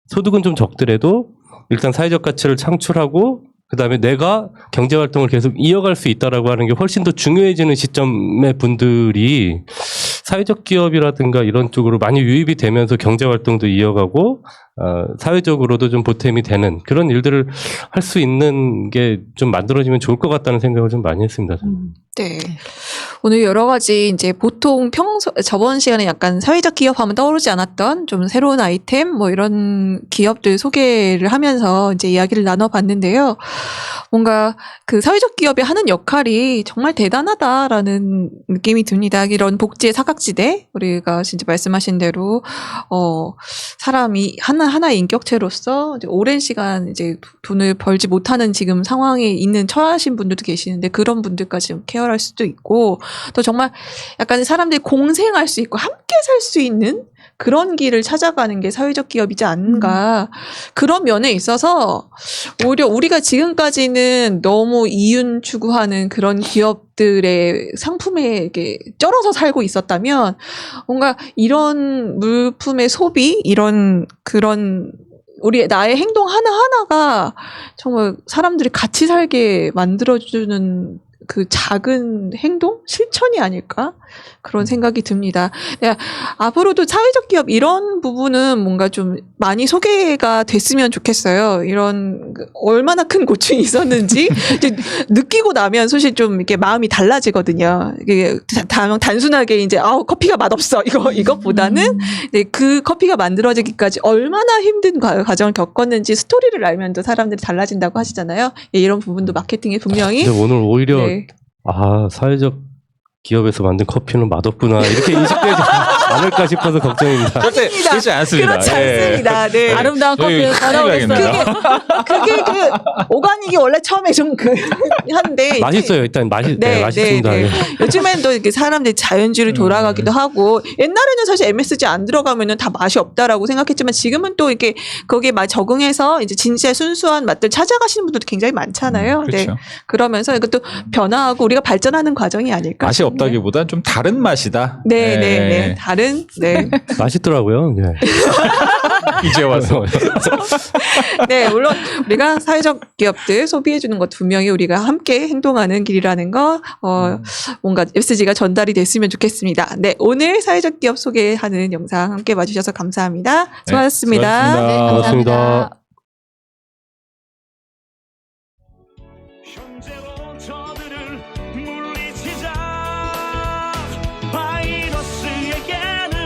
소득은 좀 적더라도 일단 사회적 가치를 창출하고 그다음에 내가 경제 활동을 계속 이어갈 수 있다라고 하는 게 훨씬 더 중요해지는 시점의 분들이 사회적 기업이라든가 이런 쪽으로 많이 유입이 되면서 경제 활동도 이어가고 사회적으로도 좀 보탬이 되는 그런 일들을 할 수 있는 게 좀 만들어지면 좋을 것 같다는 생각을 좀 많이 했습니다. 네. 오늘 여러 가지 이제 보통 저번 시간에 약간 사회적 기업 하면 떠오르지 않았던 좀 새로운 아이템 뭐 이런 기업들 소개를 하면서 이제 이야기를 나눠봤는데요. 뭔가 그 사회적 기업이 하는 역할이 정말 대단하다라는 느낌이 듭니다. 이런 복지의 사각지대 우리가 진짜 말씀하신 대로 사람이 하나의 인격체로서 이제 오랜 시간 이제 돈을 벌지 못하는 지금 상황에 있는 처하신 분들도 계시는데 그런 분들까지 좀 케어할 수도 있고 또 정말 약간 사람들이 공생할 수 있고 함께 살 수 있는 그런 길을 찾아가는 게 사회적 기업이지 않은가. 그런 면에 있어서 오히려 우리가 지금까지는 너무 이윤 추구하는 그런 기업들의 상품에 이렇게 쩔어서 살고 있었다면 뭔가 이런 물품의 소비, 그런 나의 행동 하나하나가 정말 사람들이 같이 살게 만들어주는 그 작은 행동? 실천이 아닐까? 그런 생각이 듭니다. 네, 앞으로도 사회적 기업 이런 부분은 뭔가 좀 많이 소개가 됐으면 좋겠어요. 이런 얼마나 큰 고충이 있었는지 이제 느끼고 나면 사실 좀 이렇게 마음이 달라지거든요. 이게 단순하게 이제 커피가 맛없어 이것보다는 그 커피가 만들어지기까지 얼마나 힘든 과정을 겪었는지 스토리를 알면 또 사람들이 달라진다고 하시잖아요. 예, 이런 부분도 마케팅에 분명히. 근데 오늘 오히려 네. 사회적 기업에서 만든 커피는 맛없구나 이렇게 인식되지 않을까 싶어서 걱정입니다. 그렇지 않습니다. 그렇지 않습니다. 네. 아름다운 커피를 전하오겠어요. 그게 오가닉이 원래 처음에 좀 한데 맛있어요. 일단 맛있습니다. 네. 예. 요즘엔 또 이렇게 사람들이 자연주의로 돌아가기도 하고 옛날에는 사실 MSG 안 들어가면은 다 맛이 없다라고 생각했지만 지금은 또 이렇게 거기에 적응해서 이제 진짜 순수한 맛들 찾아가시는 분들도 굉장히 많잖아요. 그렇죠. 네. 그러면서 이것도 변화하고 우리가 발전하는 과정이 아닐까. 맛이 없다기보단 좀 다른 맛이다. 네. 다른 맛있더라고요. 예. 이제 와서. 네, 물론 우리가 사회적 기업들 소비해주는 것 분명히 우리가 함께 행동하는 길이라는 거 뭔가 메시지가 전달이 됐으면 좋겠습니다. 네, 오늘 사회적 기업 소개하는 영상 함께 봐주셔서 감사합니다. 수고하셨습니다. 수고하셨습니다. 네, 감사합니다. 현재로 저들을 물리치자. 바이러스에게는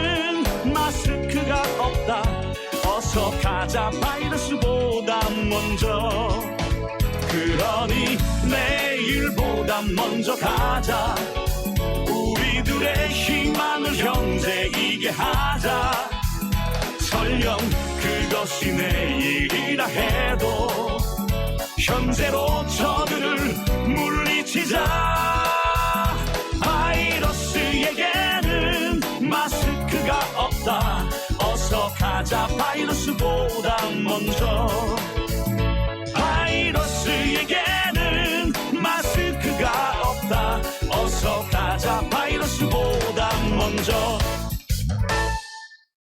마스크가 없다. 어서 가자 바이러스보다 먼저. 그러니 내일보다 먼저 가자. 우리들의 희망을 현재이게 하자. 설령 그것이 내일이라 해도 현재로 저들을 물리치자. 바이러스에게는 마스크가 없다. 어서 가자 바이러스보다 먼저.